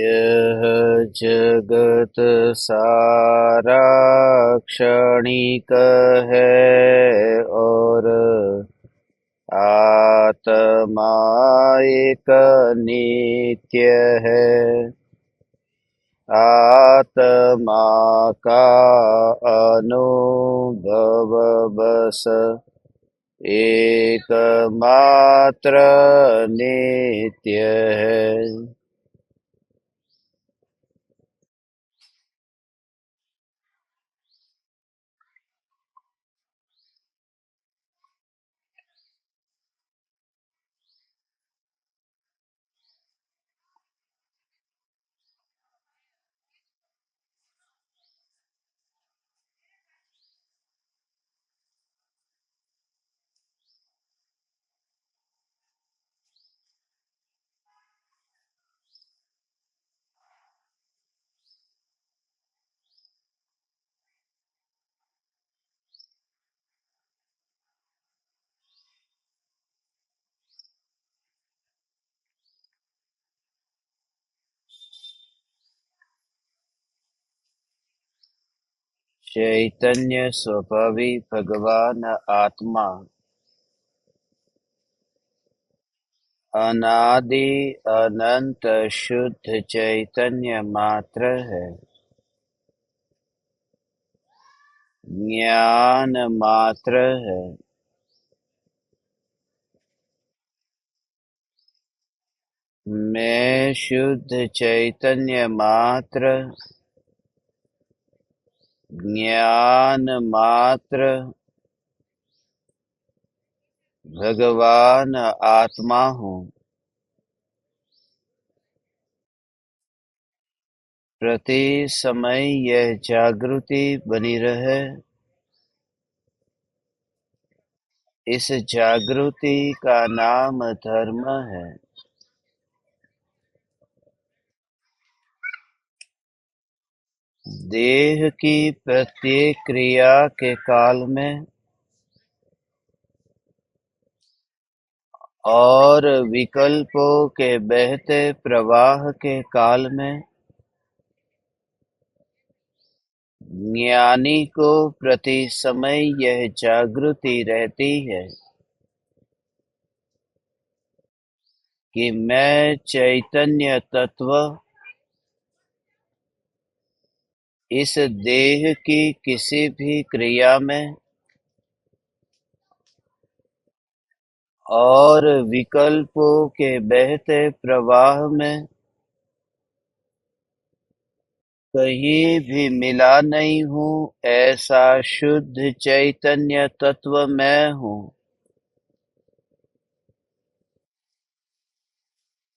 यह जगत सारा क्षणिक है और आत्मा एक नित्य है। आत्मा का अनुभव बस एकमात्र नित्य है। चैतन्य स्वभावी भगवान आत्मा अनादि अनंत शुद्ध चैतन्य मात्र है। ज्ञान मात्र है। मैं शुद्ध चैतन्य मात्र, ज्ञान मात्र, भगवान आत्मा हूँ। प्रति समय यह जागृति बनी रहे। इस जागृति का नाम धर्म है। देह की प्रत्येक क्रिया के काल में और विकल्पों के बहते प्रवाह के काल में ज्ञानी को प्रति समय यह जागृति रहती है कि मैं चैतन्य तत्व इस देह की किसी भी क्रिया में और विकल्पों के बहते प्रवाह में कहीं भी मिला नहीं हूँ। ऐसा शुद्ध चैतन्य तत्व मैं हूँ।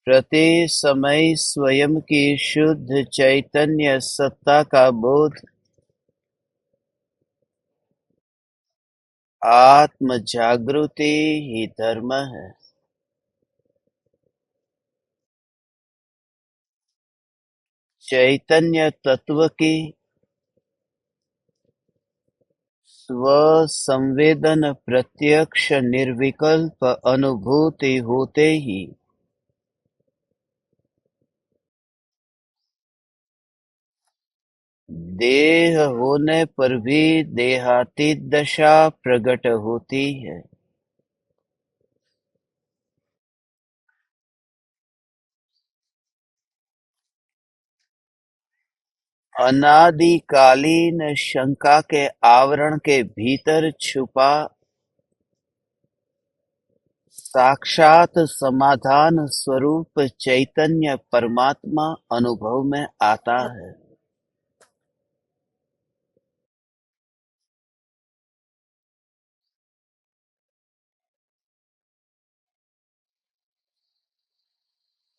प्रति समय स्वयं की शुद्ध चैतन्य सत्ता का बोध आत्म जागृति ही धर्म है। चैतन्य तत्व की स्व संवेदन प्रत्यक्ष निर्विकल्प अनुभूति होते ही देह होने पर भी देहातीत दशा प्रकट होती है। अनादिकालीन शंका के आवरण के भीतर छुपा साक्षात समाधान स्वरूप चैतन्य परमात्मा अनुभव में आता है।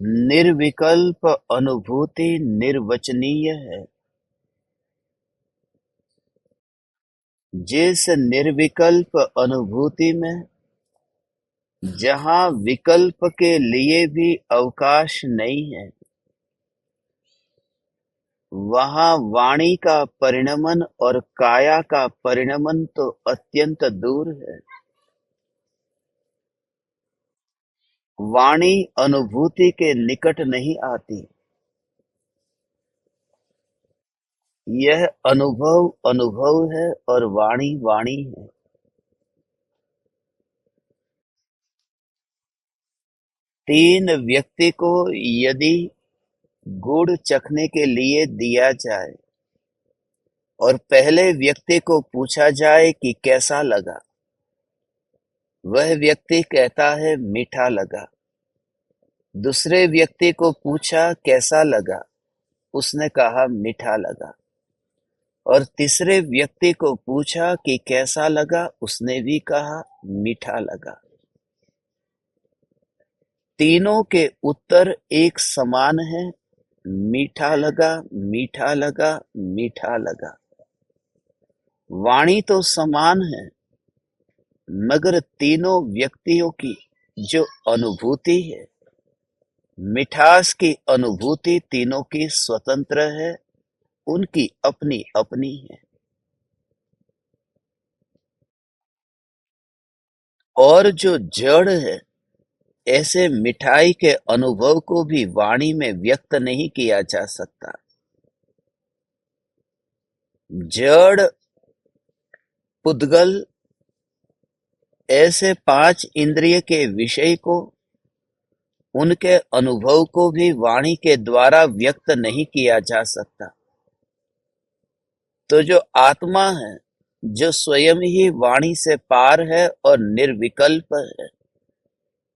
निर्विकल्प अनुभूति निर्वचनीय है। जिस निर्विकल्प अनुभूति में जहाँ विकल्प के लिए भी अवकाश नहीं है, वहाँ वाणी का परिणमन और काया का परिणमन तो अत्यंत दूर है। वाणी अनुभूति के निकट नहीं आती। यह अनुभव अनुभव है और वाणी वाणी है। तीन व्यक्ति को यदि गुड़ चखने के लिए दिया जाए और पहले व्यक्ति को पूछा जाए कि कैसा लगा, वह व्यक्ति कहता है मीठा लगा। दूसरे व्यक्ति को पूछा कैसा लगा, उसने कहा मीठा लगा। और तीसरे व्यक्ति को पूछा कि कैसा लगा, उसने भी कहा मीठा लगा। तीनों के उत्तर एक समान है, मीठा लगा, मीठा लगा, मीठा लगा। वाणी तो समान है, मगर तीनों व्यक्तियों की जो अनुभूति है, मिठास की अनुभूति तीनों की स्वतंत्र है, उनकी अपनी अपनी है। और जो जड़ है, ऐसे मिठाई के अनुभव को भी वाणी में व्यक्त नहीं किया जा सकता। जड़ पुद्गल ऐसे पांच इंद्रिय के विषय को, उनके अनुभव को भी वाणी के द्वारा व्यक्त नहीं किया जा सकता। तो जो आत्मा है, जो स्वयं ही वाणी से पार है और निर्विकल्प है,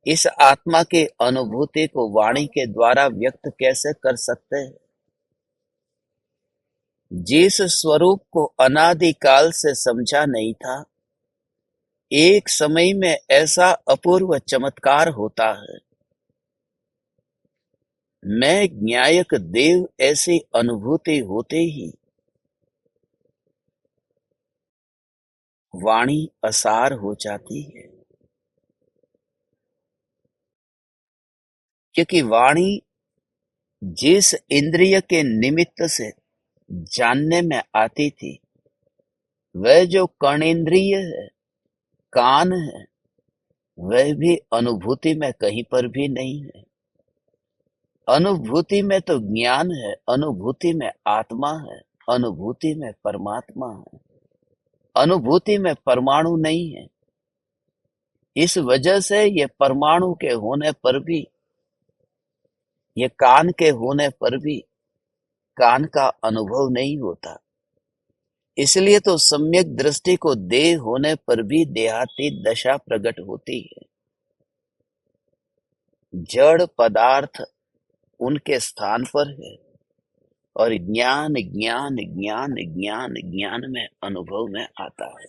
इस आत्मा के अनुभूति को वाणी के द्वारा व्यक्त कैसे कर सकते हैं? जिस स्वरूप को अनादि काल से समझा नहीं था, एक समय में ऐसा अपूर्व चमत्कार होता है। मैं ज्ञायक देव ऐसी अनुभूति होते ही वाणी असार हो जाती है, क्योंकि वाणी जिस इंद्रिय के निमित्त से जानने में आती थी, वह जो कर्णेंद्रिय है, कान है, वह भी अनुभूति में कहीं पर भी नहीं है। अनुभूति में तो ज्ञान है, अनुभूति में आत्मा है, अनुभूति में परमात्मा है, अनुभूति में परमाणु नहीं है। इस वजह से ये परमाणु के होने पर भी, ये कान के होने पर भी कान का अनुभव नहीं होता। इसलिए तो सम्यक दृष्टि को देह होने पर भी देहातीत दशा प्रकट होती है। जड़ पदार्थ उनके स्थान पर है और ज्ञान ज्ञान ज्ञान ज्ञान ज्ञान में अनुभव में आता है।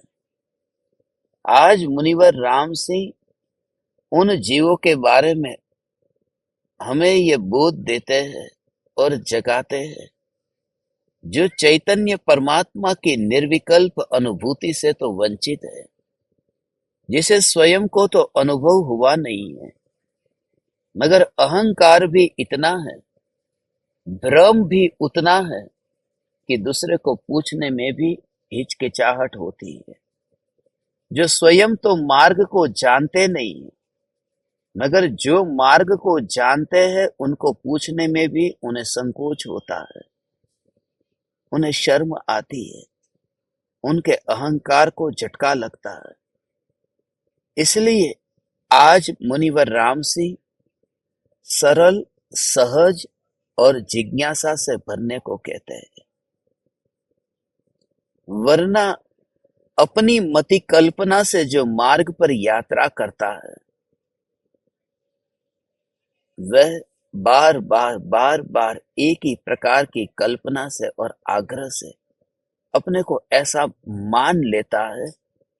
आज मुनिवर राम सिंह उन जीवों के बारे में हमें ये बोध देते हैं और जगाते हैं, जो चैतन्य परमात्मा की निर्विकल्प अनुभूति से तो वंचित है, जिसे स्वयं को तो अनुभव हुआ नहीं है, मगर अहंकार भी इतना है, भ्रम भी उतना है कि दूसरे को पूछने में भी हिचकिचाहट होती है। जो स्वयं तो मार्ग को जानते नहीं, मगर जो मार्ग को जानते हैं, उनको पूछने में भी उन्हें संकोच होता है, उन्हें शर्म आती है, उनके अहंकार को झटका लगता है। इसलिए आज मुनिवर राम सिंह सरल, सहज और जिज्ञासा से भरने को कहते हैं। वरना अपनी मति कल्पना से जो मार्ग पर यात्रा करता है, वह बार बार एक ही प्रकार की कल्पना से और आग्रह से अपने को ऐसा मान लेता है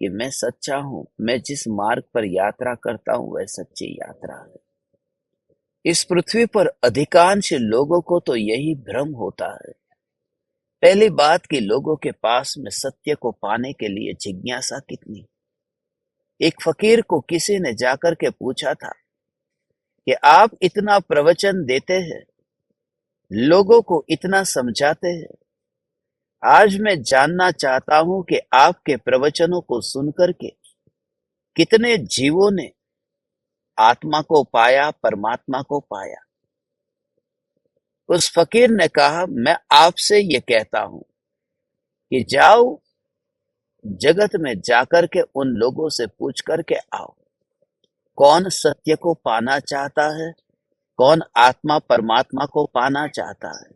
कि मैं सच्चा हूं, मैं जिस मार्ग पर यात्रा करता हूं वह सच्ची यात्रा है। इस पृथ्वी पर अधिकांश लोगों को तो यही भ्रम होता है। पहली बात कि लोगों के पास में सत्य को पाने के लिए जिज्ञासा कितनी। एक फकीर को किसी ने जाकर के पूछा था कि आप इतना प्रवचन देते हैं, लोगों को इतना समझाते हैं, आज मैं जानना चाहता हूं कि आपके प्रवचनों को सुनकर के कितने जीवों ने आत्मा को पाया, परमात्मा को पाया। उस फकीर ने कहा, मैं आपसे ये कहता हूं कि जाओ जगत में जाकर के उन लोगों से पूछ करके आओ, कौन सत्य को पाना चाहता है, कौन आत्मा परमात्मा को पाना चाहता है।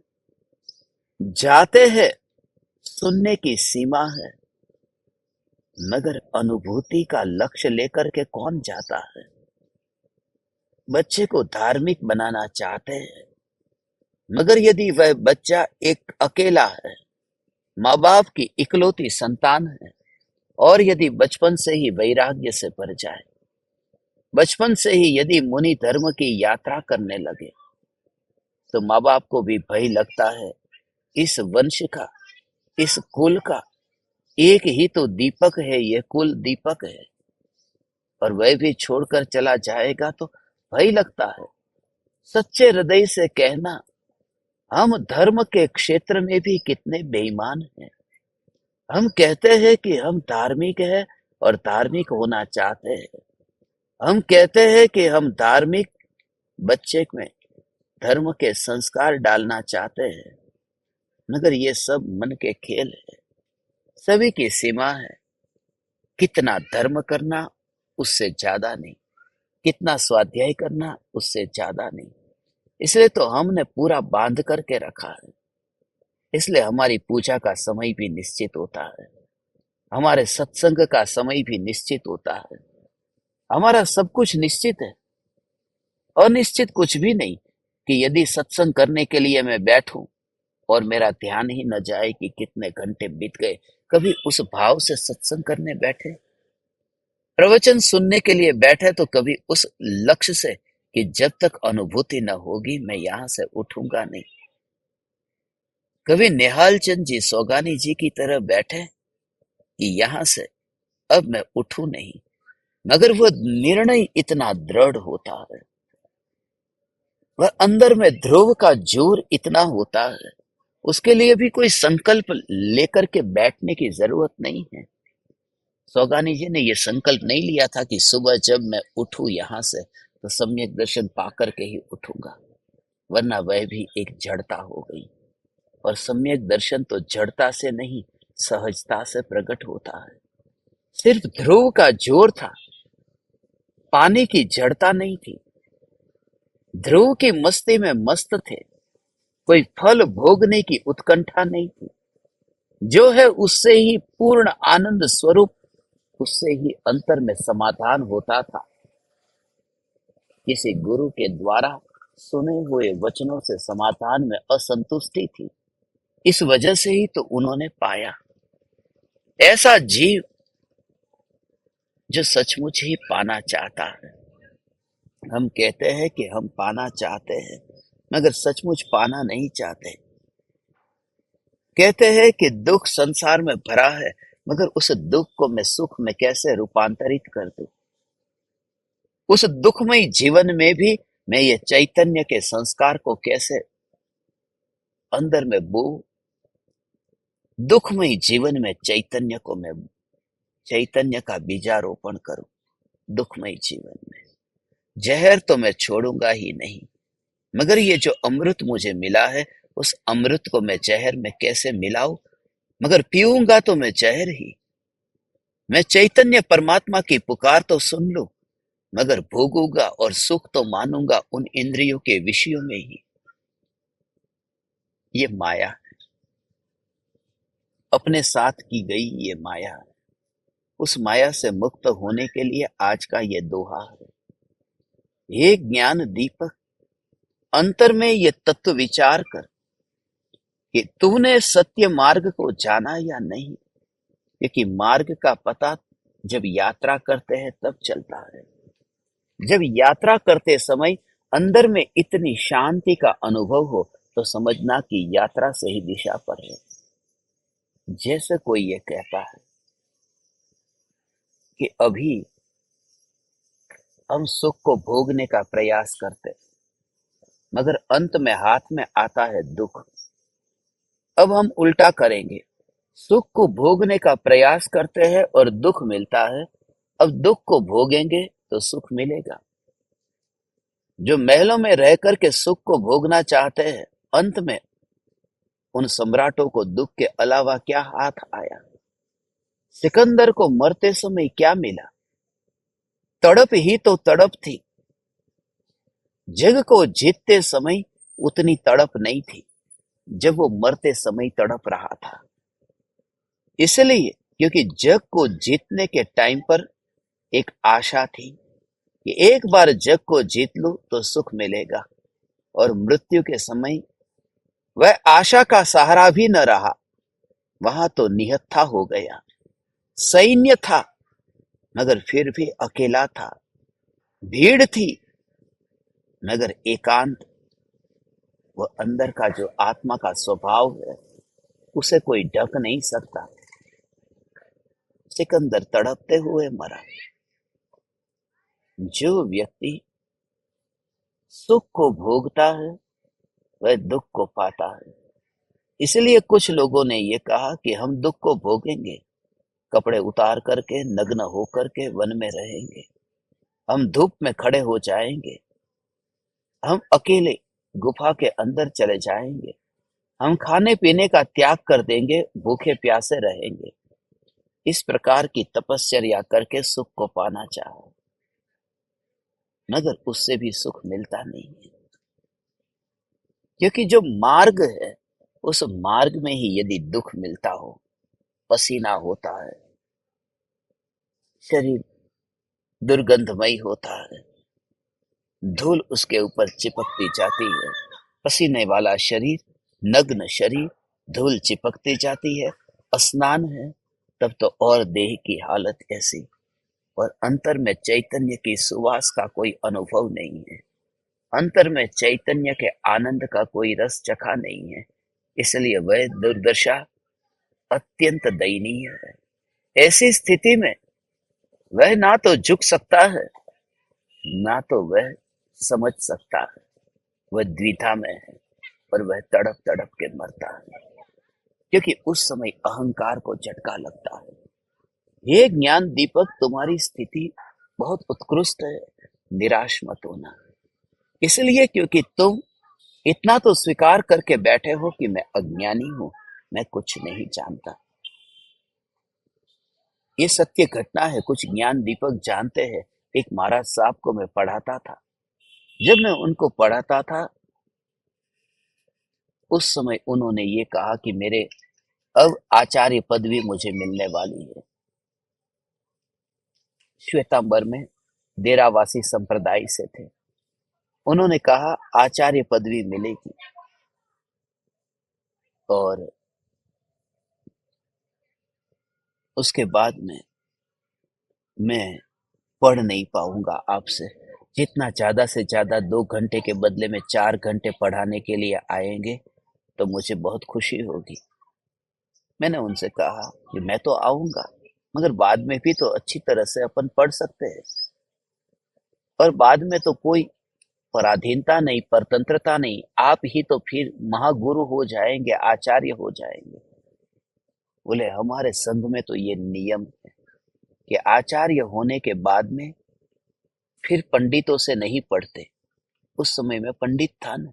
जाते हैं, सुनने की सीमा है, मगर अनुभूति का लक्ष्य लेकर के कौन जाता है। बच्चे को धार्मिक बनाना चाहते हैं, मगर यदि वह बच्चा एक अकेला है, माँ बाप की इकलौती संतान है, और यदि बचपन से ही वैराग्य से भर जाए, बचपन से ही यदि मुनि धर्म की यात्रा करने लगे, तो माँ बाप को भी भय लगता है, इस वंश का, इस कुल का एक ही तो दीपक है, ये कुल दीपक है, और वह भी छोड़कर चला जाएगा तो भय लगता है। सच्चे हृदय से कहना, हम धर्म के क्षेत्र में भी कितने बेईमान हैं। हम कहते हैं कि हम धार्मिक हैं और धार्मिक होना चाहते हैं। हम कहते हैं कि हम धार्मिक बच्चे में धर्म के संस्कार डालना चाहते हैं, मगर ये सब मन के खेल है। सभी की सीमा है। कितना धर्म करना, उससे ज्यादा नहीं। कितना स्वाध्याय करना, उससे ज्यादा नहीं। इसलिए तो हमने पूरा बांध करके रखा है। इसलिए हमारी पूजा का समय भी निश्चित होता है, हमारे सत्संग का समय भी निश्चित होता है, हमारा सब कुछ निश्चित है। अनिश्चित कुछ भी नहीं कि यदि सत्संग करने के लिए मैं बैठूं और मेरा ध्यान ही न जाए कि कितने घंटे बीत गए। कभी उस भाव से सत्संग करने बैठे, प्रवचन सुनने के लिए बैठे, तो कभी उस लक्ष्य से कि जब तक अनुभूति न होगी मैं यहां से उठूंगा नहीं। कभी निहाल चंद जी सोगानी जी की तरह बैठे कि यहां से अब मैं उठूं नहीं, मगर वह निर्णय इतना दृढ़ होता है, वह अंदर में ध्रुव का जोर इतना होता है, उसके लिए भी कोई संकल्प लेकर के बैठने की जरूरत नहीं है। सोगानी जी ने यह संकल्प नहीं लिया था कि सुबह जब मैं उठूं यहां से तो सम्यक दर्शन पाकर के ही उठूंगा, वरना वह भी एक जड़ता हो गई। और सम्यक दर्शन तो जड़ता से नहीं, सहजता से प्रकट होता है। सिर्फ ध्रुव का जोर था, पानी की जड़ता नहीं थी। ध्रुव की मस्ती में मस्त थे, कोई फल भोगने की उत्कंठा नहीं थी। जो है उससे ही पूर्ण आनंद स्वरूप, उससे ही अंतर में समाधान होता था। किसी गुरु के द्वारा सुने हुए वचनों से समाधान में असंतुष्टि थी, इस वजह से ही तो उन्होंने पाया। ऐसा जीव जो सचमुच ही पाना चाहता है। हम कहते हैं कि हम पाना चाहते हैं, मगर सचमुच पाना नहीं चाहते। कहते हैं कि दुख संसार में भरा है, मगर उस दुख को मैं सुख में कैसे रूपांतरित कर दूं। उस दुखमय जीवन में भी मैं ये चैतन्य के संस्कार को कैसे अंदर में बो। दुखमय जीवन में चैतन्य को मैं, चैतन्य का बीजारोपण करूं। दुखमय जीवन में जहर तो मैं छोड़ूंगा ही नहीं, मगर ये जो अमृत मुझे मिला है, उस अमृत को मैं जहर में कैसे मिलाऊं। मगर पीऊंगा तो मैं जहर ही। मैं चैतन्य परमात्मा की पुकार तो सुन लूं, मगर भोगूंगा और सुख तो मानूंगा उन इंद्रियों के विषयों में ही। ये माया, अपने साथ की गई ये माया। उस माया से मुक्त होने के लिए आज का ये दोहा है। हे ज्ञान दीपक, अंतर में ये तत्व विचार कर कि तूने सत्य मार्ग को जाना या नहीं, क्योंकि मार्ग का पता जब यात्रा करते हैं तब चलता है। जब यात्रा करते समय अंदर में इतनी शांति का अनुभव हो तो समझना कि यात्रा सही दिशा पर है। जैसे कोई ये कहता है कि अभी हम सुख को भोगने का प्रयास करते, मगर अंत में हाथ में आता है दुख। अब हम उल्टा करेंगे, सुख को भोगने का प्रयास करते हैं और दुख मिलता है। अब दुख को भोगेंगे तो सुख मिलेगा। जो महलों में रह करके सुख को भोगना चाहते हैं, अंत में उन सम्राटों को दुख के अलावा क्या हाथ आया? सिकंदर को मरते समय क्या मिला? तड़प ही तो तड़प थी। जग को जीतते समय उतनी तड़प नहीं थी जब वो मरते समय तड़प रहा था। इसलिए क्योंकि जग को जीतने के टाइम पर एक आशा थी कि एक बार जग को जीत लूं तो सुख मिलेगा, और मृत्यु के समय वह आशा का सहारा भी न रहा। वहां तो निहत्था हो गया। सैन्य था मगर फिर भी अकेला था। भीड़ थी मगर एकांत। वह अंदर का जो आत्मा का स्वभाव है उसे कोई ढक नहीं सकता। सिकंदर तड़पते हुए मरा। जो व्यक्ति सुख को भोगता है वह दुख को पाता है। इसलिए कुछ लोगों ने ये कहा कि हम दुख को भोगेंगे, कपड़े उतार करके नग्न होकर के वन में रहेंगे, हम धूप में खड़े हो जाएंगे, हम अकेले गुफा के अंदर चले जाएंगे, हम खाने पीने का त्याग कर देंगे, भूखे प्यासे रहेंगे। इस प्रकार की तपस्या करके सुख को पाना चाहा, मगर उससे भी सुख मिलता नहीं है। क्योंकि जो मार्ग है उस मार्ग में ही यदि दुख मिलता हो, पसीना होता है, शरीर दुर्गंधमय होता है, धूल उसके ऊपर चिपकती जाती है, पसीने वाला शरीर, नग्न शरीर, धूल चिपकती जाती है, स्नान है, तब तो और देह की हालत ऐसी, और अंतर में चैतन्य की सुवास का कोई अनुभव नहीं है, अंतर में चैतन्य के आनंद का कोई रस चखा नहीं है। इसलिए वह दुर्दशा अत्यंत दयनीय है। ऐसी स्थिति में वह ना तो झुक सकता है, ना तो वह समझ सकता है। वह द्विधा में है और वह तड़प तड़प के मरता है, क्योंकि उस समय अहंकार को झटका लगता है। हे ज्ञान दीपक, तुम्हारी स्थिति बहुत उत्कृष्ट है, निराश मत होना। इसलिए क्योंकि तुम इतना तो स्वीकार करके बैठे हो कि मैं अज्ञानी हूं, मैं कुछ नहीं जानता। ये सत्य घटना है, कुछ ज्ञान दीपक जानते हैं। एक महाराज साहब को मैं पढ़ाता था। जब मैं उनको पढ़ाता था उस समय उन्होंने ये कहा कि मेरे अब आचार्य पदवी मुझे मिलने वाली है। श्वेतांबर में डेरावासी संप्रदाय से थे। उन्होंने कहा आचार्य पदवी मिलेगी और उसके बाद में मैं पढ़ नहीं पाऊंगा आपसे। जितना ज्यादा से ज्यादा 2 घंटे के बदले में 4 घंटे पढ़ाने के लिए आएंगे तो मुझे बहुत खुशी होगी। मैंने उनसे कहा कि मैं तो आऊंगा, मगर बाद में भी तो अच्छी तरह से अपन पढ़ सकते हैं, और बाद में तो कोई पराधीनता नहीं, परतंत्रता नहीं, आप ही तो फिर महागुरु हो जाएंगे, आचार्य हो जाएंगे। बोले हमारे संघ में तो ये नियम है कि आचार्य होने के बाद में फिर पंडितों से नहीं पढ़ते। उस समय में पंडित था ना,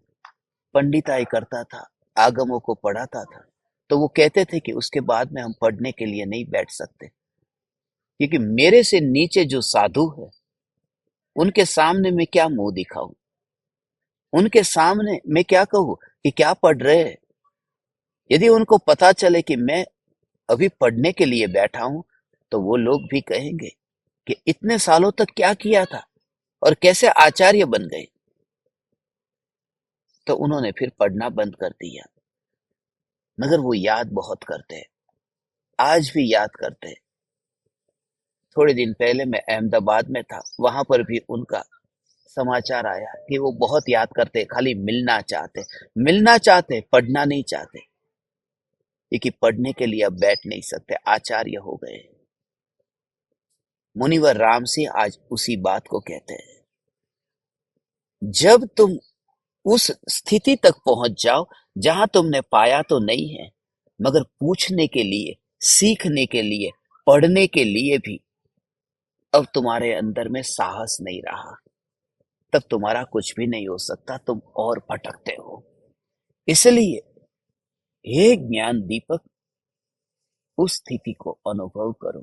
पंडिताई करता था, आगमों को पढ़ाता था, तो वो कहते थे कि उसके बाद में हम पढ़ने के लिए नहीं बैठ सकते, क्योंकि मेरे से नीचे जो साधु है उनके सामने मैं क्या मुंह दिखाऊं, उनके सामने मैं क्या कहूं कि क्या पढ़ रहे हैं। यदि उनको पता चले कि मैं अभी पढ़ने के लिए बैठा हूं तो वो लोग भी कहेंगे कि इतने सालों तक क्या किया था और कैसे आचार्य बन गए। तो उन्होंने फिर पढ़ना बंद कर दिया, मगर वो याद बहुत करते हैं, आज भी याद करते हैं। थोड़े दिन पहले मैं अहमदाबाद में था, वहां पर भी उनका समाचार आया कि वो बहुत याद करते, खाली मिलना चाहते, पढ़ना नहीं चाहते, क्योंकि पढ़ने के लिए अब बैठ नहीं सकते, आचार्य हो गए। मुनिवर राम सिंह आज उसी बात को कहते हैं। जब तुम उस स्थिति तक पहुंच जाओ जहां तुमने पाया तो नहीं है, मगर पूछने के लिए, सीखने के लिए, पढ़ने के लिए भी अब तुम्हारे अंदर में साहस नहीं रहा, तब तुम्हारा कुछ भी नहीं हो सकता, तुम और भटकते हो। इसलिए हे ज्ञान दीपक, उस स्थिति को अनुभव करो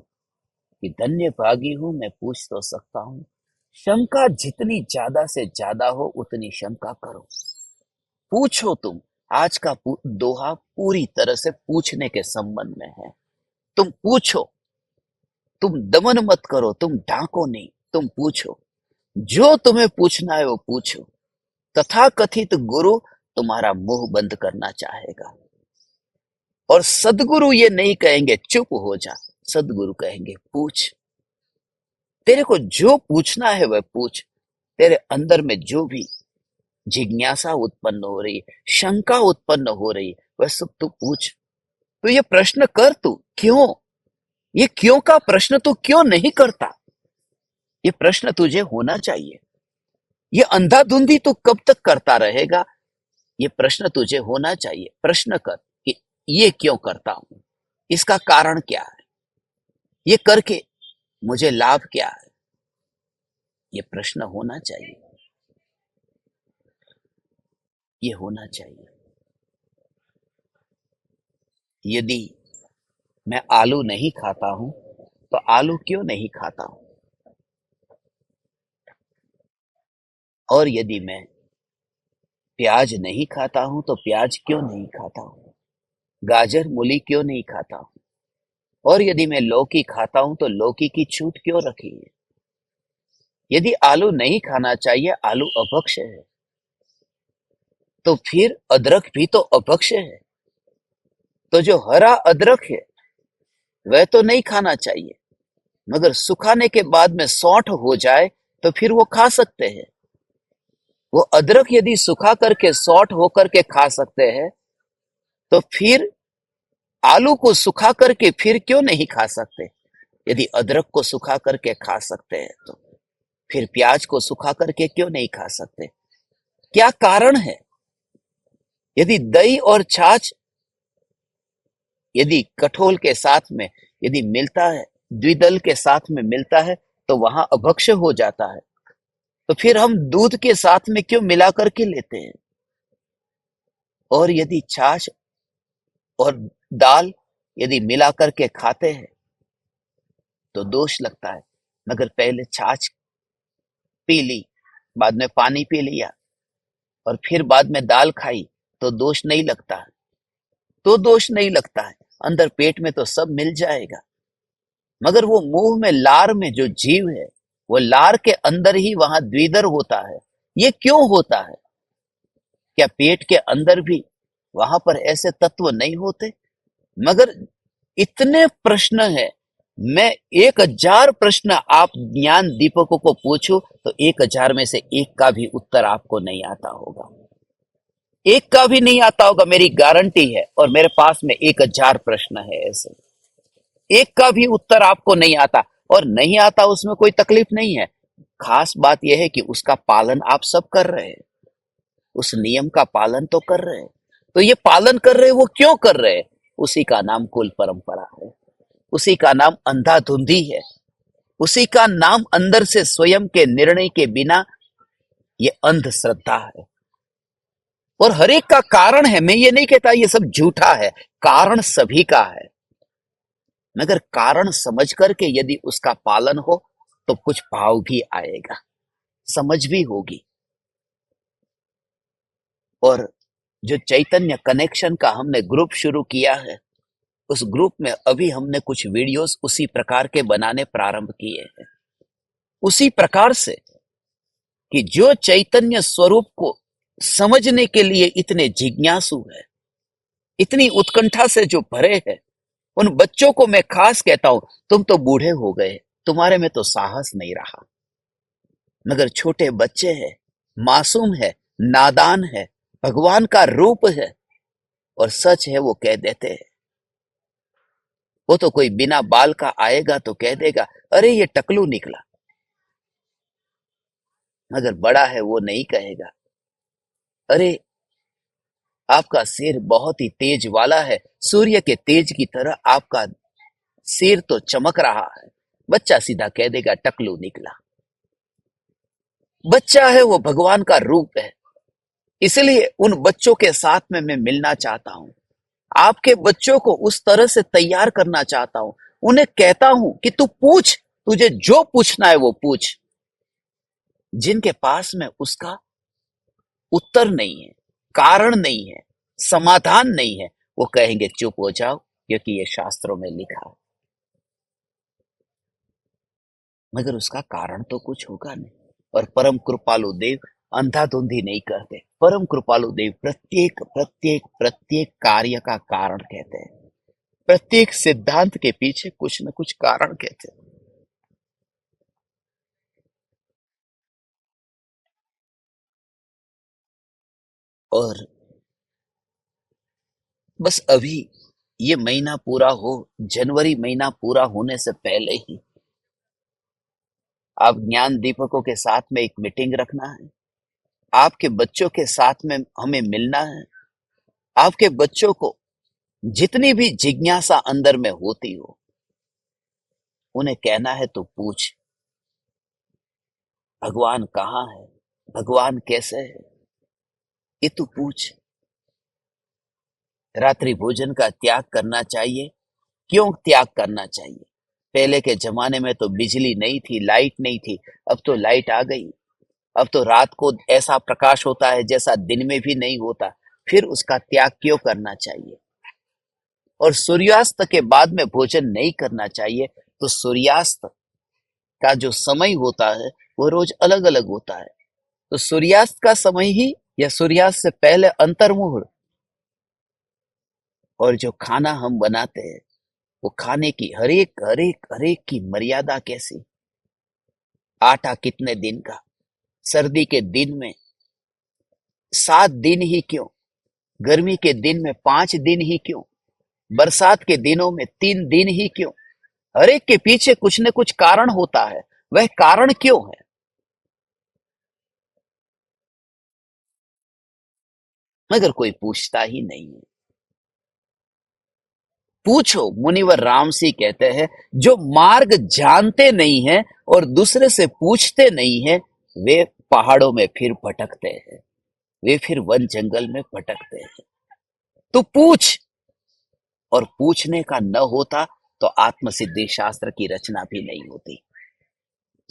कि धन्य भागी हूं मैं, पूछ तो सकता हूं। शंका जितनी ज्यादा से ज्यादा हो उतनी शंका करो, पूछो तुम। आज का दोहा पूरी तरह से पूछने के संबंध में है। तुम पूछो, तुम दमन मत करो, तुम ढांको नहीं, तुम पूछो। जो तुम्हें पूछना है वो पूछो। तथाकथित गुरु तुम्हारा मुंह बंद करना चाहेगा, और सदगुरु ये नहीं कहेंगे चुप हो जा, सदगुरु कहेंगे पूछ। तेरे को जो पूछना है वह पूछ। तेरे अंदर में जो भी जिज्ञासा उत्पन्न हो रही, शंका उत्पन्न हो रही, वह सब तू पूछ। तो ये प्रश्न कर तू, क्यों? ये क्यों का प्रश्न तू क्यों नहीं करता? ये प्रश्न तुझे होना चाहिए। ये अंधाधुंधी तू कब तक करता रहेगा? ये प्रश्न तुझे होना चाहिए। प्रश्न कर कि ये क्यों करता हूं, इसका कारण क्या है, ये करके मुझे लाभ क्या है? ये प्रश्न होना चाहिए, ये होना चाहिए। यदि मैं आलू नहीं खाता हूं तो आलू क्यों नहीं खाता हूं? और यदि मैं प्याज नहीं खाता हूं तो प्याज क्यों नहीं खाता हूं? गाजर मूली क्यों नहीं खाता हूं? और यदि मैं लौकी खाता हूं तो लौकी की छूट क्यों रखी है? यदि आलू नहीं खाना चाहिए, आलू अपक्ष है, तो फिर अदरक भी तो अपक्ष है। तो जो हरा अदरक है वह तो नहीं खाना चाहिए, मगर सुखाने के बाद में सौंठ हो जाए तो फिर वो खा सकते हैं। वो अदरक यदि सुखा करके सौंठ होकर के खा सकते हैं, तो फिर आलू को सुखा करके फिर क्यों नहीं खा सकते? यदि अदरक को सुखा करके खा सकते हैं तो फिर प्याज को सुखा करके क्यों नहीं खा सकते? क्या कारण है? यदि दही और छाछ यदि कठोल के साथ में यदि मिलता है, द्विदल के साथ में मिलता है, तो वहां अभक्ष्य हो जाता है। तो फिर हम दूध के साथ में क्यों मिला करके लेते हैं? और यदि छाछ और दाल यदि मिला करके खाते हैं तो दोष लगता है, मगर पहले छाछ पी ली, बाद में पानी पी लिया और फिर बाद में दाल खाई, तो दोष नहीं लगता है। तो दोष नहीं लगता है, अंदर पेट में तो सब मिल जाएगा। मगर वो मुंह में लार में जो जीव है, वो लार के अंदर ही वहां द्विदर होता है। ये क्यों होता है? क्या पेट के अंदर भी वहां पर ऐसे तत्व नहीं होते? मगर इतने प्रश्न है, मैं 1000 प्रश्न आप ज्ञान दीपकों को पूछूं तो 1000 में से एक का भी उत्तर आपको नहीं आता होगा। एक का भी नहीं आता होगा, मेरी गारंटी है। और मेरे पास में 1000 प्रश्न है ऐसे, एक का भी उत्तर आपको नहीं आता। और नहीं आता उसमें कोई तकलीफ नहीं है। खास बात यह है कि उसका पालन आप सब कर रहे हैं, उस नियम का पालन तो कर रहे हैं। तो ये पालन कर रहे हैं, वो क्यों कर रहे हैं? उसी का नाम कुल परंपरा है, उसी का नाम अंधाधुंधी है, उसी का नाम अंदर से स्वयं के निर्णय के बिना ये अंधश्रद्धा है। और हर एक का कारण है, मैं ये नहीं कहता ये सब झूठा है, कारण सभी का है। मगर कारण समझ करके यदि उसका पालन हो तो कुछ भाव भी आएगा, समझ भी होगी। और जो चैतन्य कनेक्शन का हमने ग्रुप शुरू किया है, उस ग्रुप में अभी हमने कुछ वीडियोस उसी प्रकार के बनाने प्रारंभ किए हैं। उसी प्रकार से कि जो चैतन्य स्वरूप को समझने के लिए इतने जिज्ञासु है, इतनी उत्कंठा से जो भरे हैं, उन बच्चों को मैं खास कहता हूं, तुम तो बूढ़े हो गए, तुम्हारे में तो साहस नहीं रहा। मगर छोटे बच्चे हैं, मासूम है, नादान है, भगवान का रूप है, और सच है वो कह देते हैं। वो तो कोई बिना बाल का आएगा तो कह देगा अरे ये टकलू निकला, मगर बड़ा है वो नहीं कहेगा अरे आपका सिर बहुत ही तेज वाला है, सूर्य के तेज की तरह आपका सिर तो चमक रहा है। बच्चा सीधा कह देगा टकलू निकला। बच्चा है वो भगवान का रूप है। इसलिए उन बच्चों के साथ में मैं मिलना चाहता हूं। आपके बच्चों को उस तरह से तैयार करना चाहता हूं। उन्हें कहता हूं कि तू पूछ, तुझे जो पूछना है वो पूछ। जिनके पास में उसका उत्तर नहीं है, कारण नहीं है, समाधान नहीं है, वो कहेंगे चुप हो जाओ क्योंकि ये शास्त्रों में लिखा है। मगर उसका कारण तो कुछ होगा नहीं। और परम कृपालु देव अंधाधुंधी नहीं करते। परम कृपालु देव प्रत्येक प्रत्येक प्रत्येक कार्य का कारण कहते हैं। प्रत्येक सिद्धांत के पीछे कुछ न कुछ कारण कहते हैं। और बस अभी ये महीना पूरा हो, जनवरी महीना पूरा होने से पहले ही आप ज्ञान दीपकों के साथ में एक मीटिंग रखना है। आपके बच्चों के साथ में हमें मिलना है। आपके बच्चों को जितनी भी जिज्ञासा अंदर में होती हो, उन्हें कहना है तो पूछ, भगवान कहाँ है, भगवान कैसे है, ये तू पूछ। रात्रि भोजन का त्याग करना चाहिए। क्यों त्याग करना चाहिए? पहले के जमाने में तो बिजली नहीं थी, लाइट नहीं थी। अब तो लाइट आ गई। अब तो रात को ऐसा प्रकाश होता है जैसा दिन में भी नहीं होता। फिर उसका त्याग क्यों करना चाहिए? और सूर्यास्त के बाद में भोजन नहीं करना चाहिए। तो सूर्यास्त का जो समय होता है वो रोज अलग अलग होता है। तो सूर्यास्त का समय ही या सूर्यास्त से पहले अंतर्मुहूर्त। और जो खाना हम बनाते हैं वो खाने की हरेक हरेक हरेक की मर्यादा कैसी? आटा कितने दिन का? सर्दी के दिन में 7 दिन ही क्यों? गर्मी के दिन में 5 दिन ही क्यों? बरसात के दिनों में 3 दिन ही क्यों? हर एक के पीछे कुछ न कुछ कारण होता है। वह कारण क्यों है? मगर कोई पूछता ही नहीं है। पूछो, मुनिवर रामसी कहते हैं, जो मार्ग जानते नहीं है और दूसरे से पूछते नहीं है, वे पहाड़ों में फिर भटकते हैं, वे फिर वन जंगल में भटकते हैं। तो पूछ। और पूछने का न होता तो आत्मसिद्धि शास्त्र की रचना भी नहीं होती।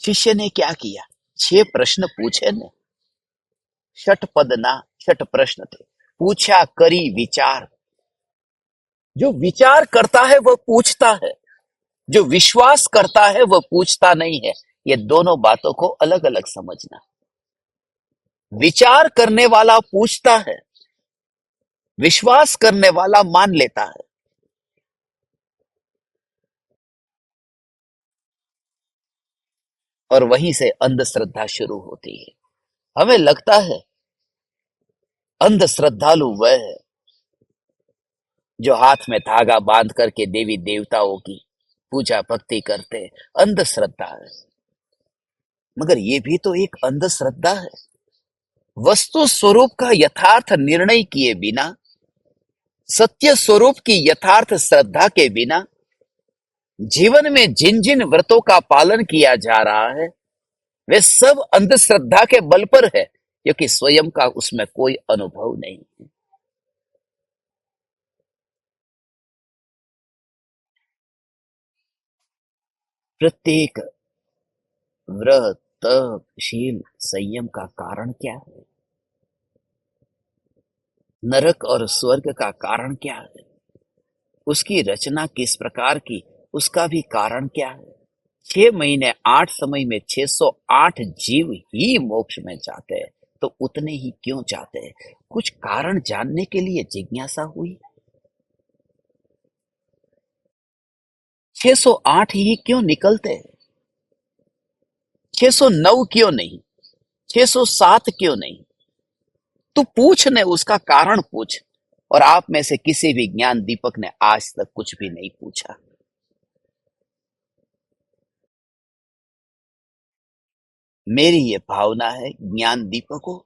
शिष्य ने क्या किया? 6 प्रश्न पूछे ने। षट ना, 6 प्रश्न थे। पूछा करी विचार। जो विचार करता है वह पूछता है, जो विश्वास करता है वह पूछता नहीं है। ये दोनों बातों को अलग अलग समझना। विचार करने वाला पूछता है, विश्वास करने वाला मान लेता है। और वहीं से अंधश्रद्धा शुरू होती है। हमें लगता है अंध श्रद्धालु वह है जो हाथ में धागा बांध करके देवी देवताओं की पूजा भक्ति करते हैं। अंधश्रद्धा है। मगर ये भी तो एक अंधश्रद्धा है। वस्तु स्वरूप का यथार्थ निर्णय किए बिना, सत्य स्वरूप की यथार्थ श्रद्धा के बिना जीवन में जिन जिन व्रतों का पालन किया जा रहा है वे सब अंधश्रद्धा के बल पर है, क्योंकि स्वयं का उसमें कोई अनुभव नहीं है। प्रत्येक व्रत तप शील संयम का कारण क्या है? नरक और स्वर्ग का कारण क्या है? उसकी रचना किस प्रकार की, उसका भी कारण क्या है? 6 महीने 8 समय में 608 जीव ही मोक्ष में जाते हैं, तो उतने ही क्यों जाते हैं? कुछ कारण जानने के लिए जिज्ञासा हुई। 608 ही क्यों निकलते हैं? 609 क्यों नहीं? 607 क्यों नहीं? तू पूछ ने, उसका कारण पूछ। और आप में से किसी भी ज्ञान दीपक ने आज तक कुछ भी नहीं पूछा। मेरी ये भावना है ज्ञान दीपको,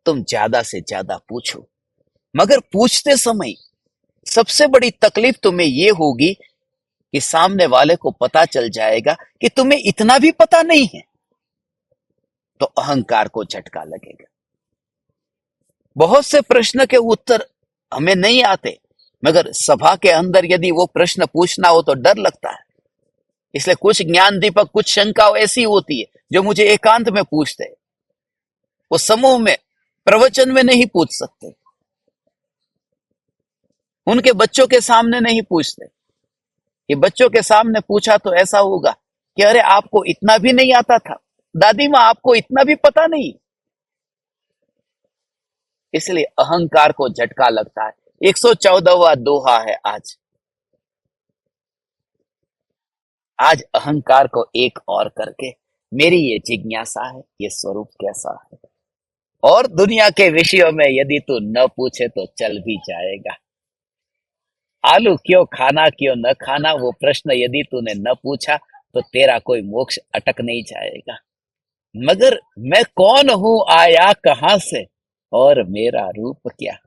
तुम ज्यादा से ज्यादा पूछो। मगर पूछते समय सबसे बड़ी तकलीफ तुम्हें ये होगी कि सामने वाले को पता चल जाएगा कि तुम्हें इतना भी पता नहीं है, तो अहंकार को झटका लगेगा। बहुत से प्रश्न के उत्तर हमें नहीं आते, मगर सभा के अंदर यदि वो प्रश्न पूछना हो तो डर लगता है। इसलिए कुछ ज्ञान दीपक, कुछ शंका ऐसी होती है जो मुझे एकांत में पूछते हैं। वो समूह में, प्रवचन में नहीं पूछ सकते, उनके बच्चों के सामने नहीं पूछते। ये बच्चों के सामने पूछा तो ऐसा होगा कि अरे आपको इतना भी नहीं आता था, दादी माँ आपको इतना भी पता नहीं। इसलिए अहंकार को झटका लगता है। 114वां दोहा है आज। आज अहंकार को एक और करके मेरी ये जिज्ञासा है, ये स्वरूप कैसा है। और दुनिया के विषयों में यदि तू न पूछे तो चल भी जाएगा। आलू क्यों खाना, क्यों न खाना, वो प्रश्न यदि तूने न पूछा तो तेरा कोई मोक्ष अटक नहीं जाएगा। मगर मैं कौन हूं, आया कहां से, और मेरा रूप क्या।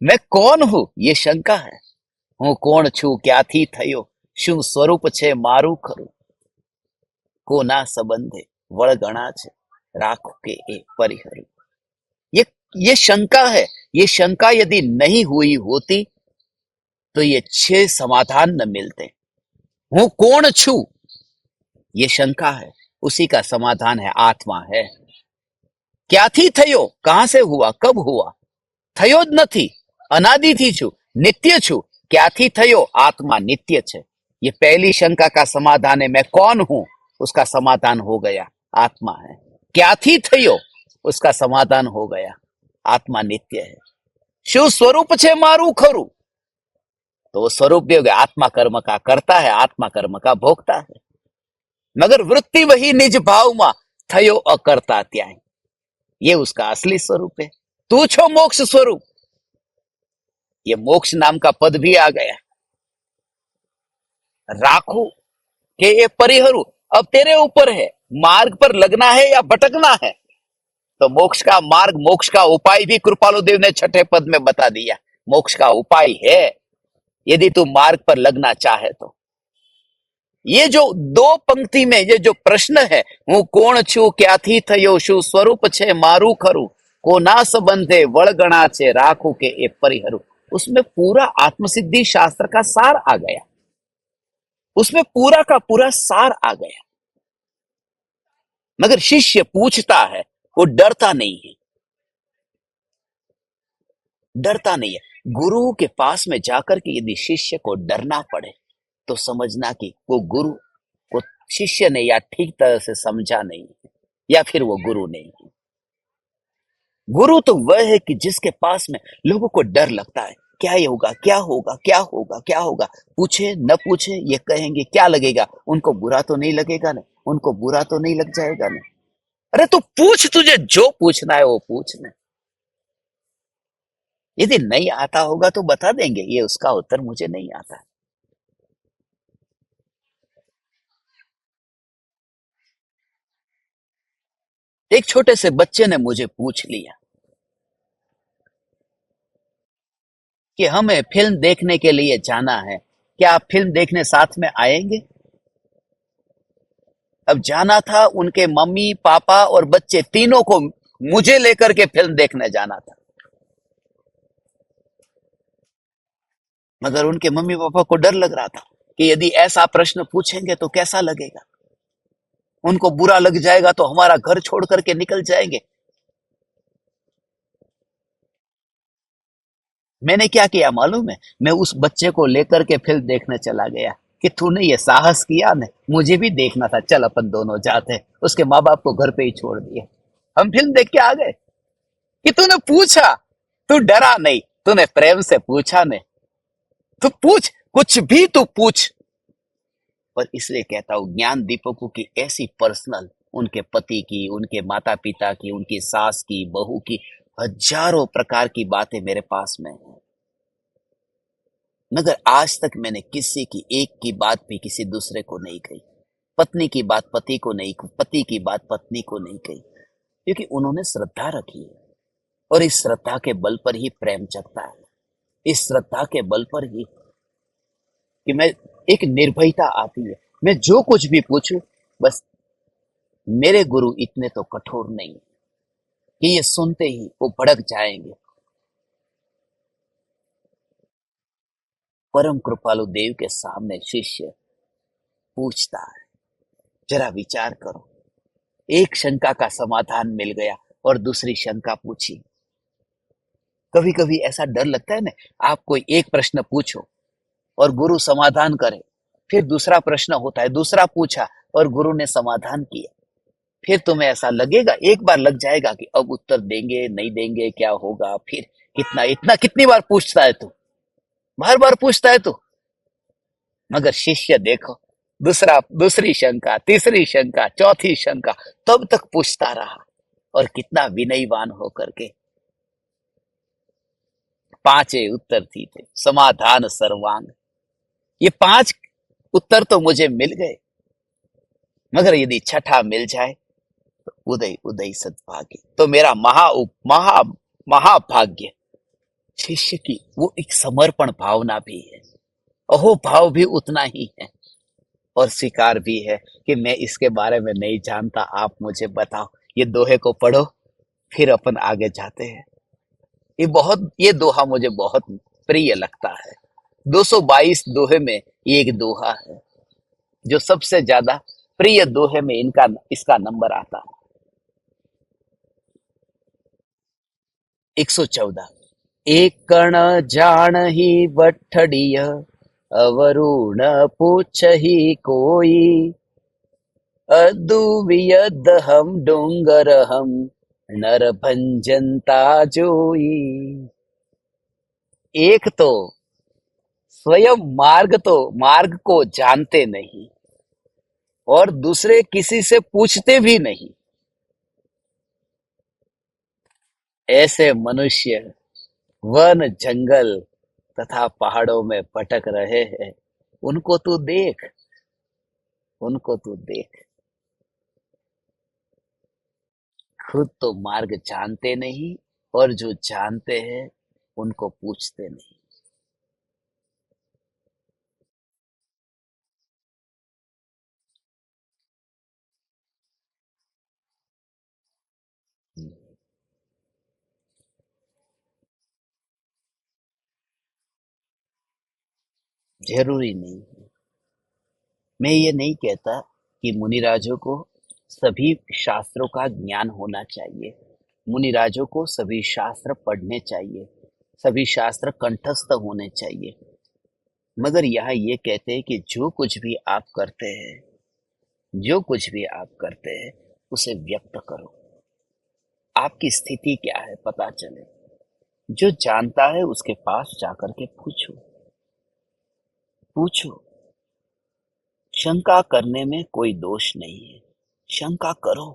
मैं कौन हूं ये शंका है। હું કોણ છું, ક્યાંથી થયો, શું સ્વરૂપ છે મારું ખરું, કોના સંબંધે વળગણા છે, રાખો કે એ પરિહરું। ये ये शंका है। ये शंका यदि नहीं हुई होती तो ये 6 समाधान न मिलते। हूं कौन छू, ये शंका है, उसी का समाधान है आत्मा है। ક્યાંથી થયો, कहां से हुआ, कब हुआ, થયો જ નથી, અનાદિથી છું, नित्य છું। ક્યાંથી થયો, आत्मा नित्य છે। ये पहली शंका का समाधान है। मैं कौन हूं, उसका समाधान हो गया, आत्मा है। ક્યાંથી થયો, उसका समाधान हो गया, आत्मा नित्य है। શું સ્વરૂપ છે મારું ખરું, तो वो स्वरूप भी हो गया। आत्मा कर्म का करता है, आत्मा कर्म का भोगता है। मगर वृत्ति वही निज भाव में थयो अकर्ता त्याय, ये उसका असली स्वरूप है। तू छो मोक्ष स्वरूप, ये मोक्ष नाम का पद भी आ गया। राखू के ये परिहरू, अब तेरे ऊपर है, मार्ग पर लगना है या भटकना है। तो मोक्ष का मार्ग, मोक्ष का उपाय भी कृपालु देव ने छठे पद में बता दिया। मोक्ष का उपाय है यदि तू मार्ग पर लगना चाहे तो। ये जो दो पंक्ति में ये जो प्रश्न है, હું કોણ છું, ક્યાંથી થયો, શું સ્વરૂપ છે મારું ખરું, કોના સંબંધે વળગણા છે, રાખું કે એ પરિહરું, उसमें पूरा आत्मसिद्धि शास्त्र का सार आ गया। उसमें पूरा का पूरा सार आ गया। मगर शिष्य पूछता है, वो डरता नहीं है, डरता नहीं है। गुरु के पास में जाकर के यदि शिष्य को डरना पड़े तो समझना कि वो गुरु को शिष्य ने या ठीक तरह से समझा नहीं है, या फिर वो गुरु नहीं है। गुरु तो वह है कि जिसके पास में लोगों को डर लगता है, क्या ये होगा, क्या होगा, क्या होगा, क्या होगा, पूछे न पूछे ये कहेंगे, क्या लगेगा, उनको बुरा तो नहीं लगेगा ना, उनको बुरा तो नहीं लग जाएगा ना। अरे तू पूछ, तुझे जो पूछना है वो पूछना। यदि नहीं आता होगा तो बता देंगे, ये उसका उत्तर मुझे नहीं आता। एक छोटे से बच्चे ने मुझे पूछ लिया कि हमें फिल्म देखने के लिए जाना है, क्या आप फिल्म देखने साथ में आएंगे। अब जाना था, उनके मम्मी पापा और बच्चे तीनों को मुझे लेकर के फिल्म देखने जाना था। मगर उनके मम्मी पापा को डर लग रहा था कि यदि ऐसा प्रश्न पूछेंगे तो कैसा लगेगा, उनको बुरा लग जाएगा तो हमारा घर छोड़ करके निकल जाएंगे। मैंने क्या किया मालूम है, मैं उस बच्चे को लेकर के फिल्म देखने चला गया कि तूने ये साहस किया ना, मुझे भी देखना था, चल अपन दोनों जाते। उसके माँ बाप को घर पे ही छोड़ दिए, हम फिल्म देख के आ गए। कि तूने पूछा, तू डरा नहीं, तूने प्रेम से पूछा नहीं, तू पूछ, कुछ भी तू पूछ। पर इसलिए कहता हूं, ज्ञान दीपकों की ऐसी पर्सनल, उनके पति की, उनके माता पिता की, उनकी सास की, बहू की, हजारों प्रकार की बातें मेरे पास में है। मगर आज तक मैंने किसी की एक की बात भी किसी दूसरे को नहीं कही। पत्नी की बात पति को नहीं, पति की बात पत्नी को नहीं कही, क्योंकि उन्होंने श्रद्धा रखी है। और इस श्रद्धा के बल पर ही प्रेम जगता है, इस श्रद्धा के बल पर ही कि मैं, एक निर्भयता आती है। मैं जो कुछ भी पूछूं, बस मेरे गुरु इतने तो कठोर नहीं कि ये सुनते ही वो भड़क जाएंगे। परम कृपालु देव के सामने शिष्य पूछता है। जरा विचार करो, एक शंका का समाधान मिल गया और दूसरी शंका पूछी। कभी कभी ऐसा डर लगता है ना, आप कोई एक प्रश्न पूछो और गुरु समाधान करे, फिर दूसरा प्रश्न होता है, दूसरा पूछा और गुरु ने समाधान किया, फिर तुम्हें ऐसा लगेगा, एक बार लग जाएगा कि अब उत्तर देंगे नहीं देंगे, क्या होगा, फिर कितना इतना कितनी बार पूछता है तू, बार बार पूछता है तू। मगर शिष्य देखो, दूसरी शंका, तीसरी शंका, चौथी शंका, तब तक पूछता रहा और कितना विनयवान होकर के पांचे उत्तर थी थे, समाधान सर्वांग। ये पांच उत्तर तो मुझे मिल गए, मगर यदि छठा मिल जाए तो उदय उदय सद्भाग्य, तो मेरा महा महाभाग्य। शिष्य की वो एक समर्पण भावना भी है, अहो भाव भी उतना ही है, और स्वीकार भी है कि मैं इसके बारे में नहीं जानता, आप मुझे बताओ। ये दोहे को पढ़ो, फिर अपन आगे जाते हैं। ये दोहा मुझे बहुत प्रिय लगता है। 222 दोहे में ये एक दोहा है जो सबसे ज्यादा प्रिय दोहे में इनका इसका नंबर आता है। 114। एक कण जान ही बठड़िय, अवरु न पूछही कोई, अदुवियद हम डूंगर हम, नर भंजनता जोई। एक तो स्वयं मार्ग को जानते नहीं, और दूसरे किसी से पूछते भी नहीं। ऐसे मनुष्य वन जंगल तथा पहाड़ों में भटक रहे हैं। उनको तू देख, उनको तू देख, खुद तो मार्ग जानते नहीं, और जो जानते हैं उनको पूछते नहीं। जरूरी नहीं। मैं ये नहीं कहता कि मुनिराजों को सभी शास्त्रों का ज्ञान होना चाहिए, मुनिराजों को सभी शास्त्र पढ़ने चाहिए, सभी शास्त्र कंठस्थ होने चाहिए। मगर यहाँ ये कहते हैं कि जो कुछ भी आप करते हैं, जो कुछ भी आप करते हैं उसे व्यक्त करो, आपकी स्थिति क्या है पता चले। जो जानता है उसके पास जाकर के पूछो, पूछो। शंका करने में कोई दोष नहीं है, शंका करो।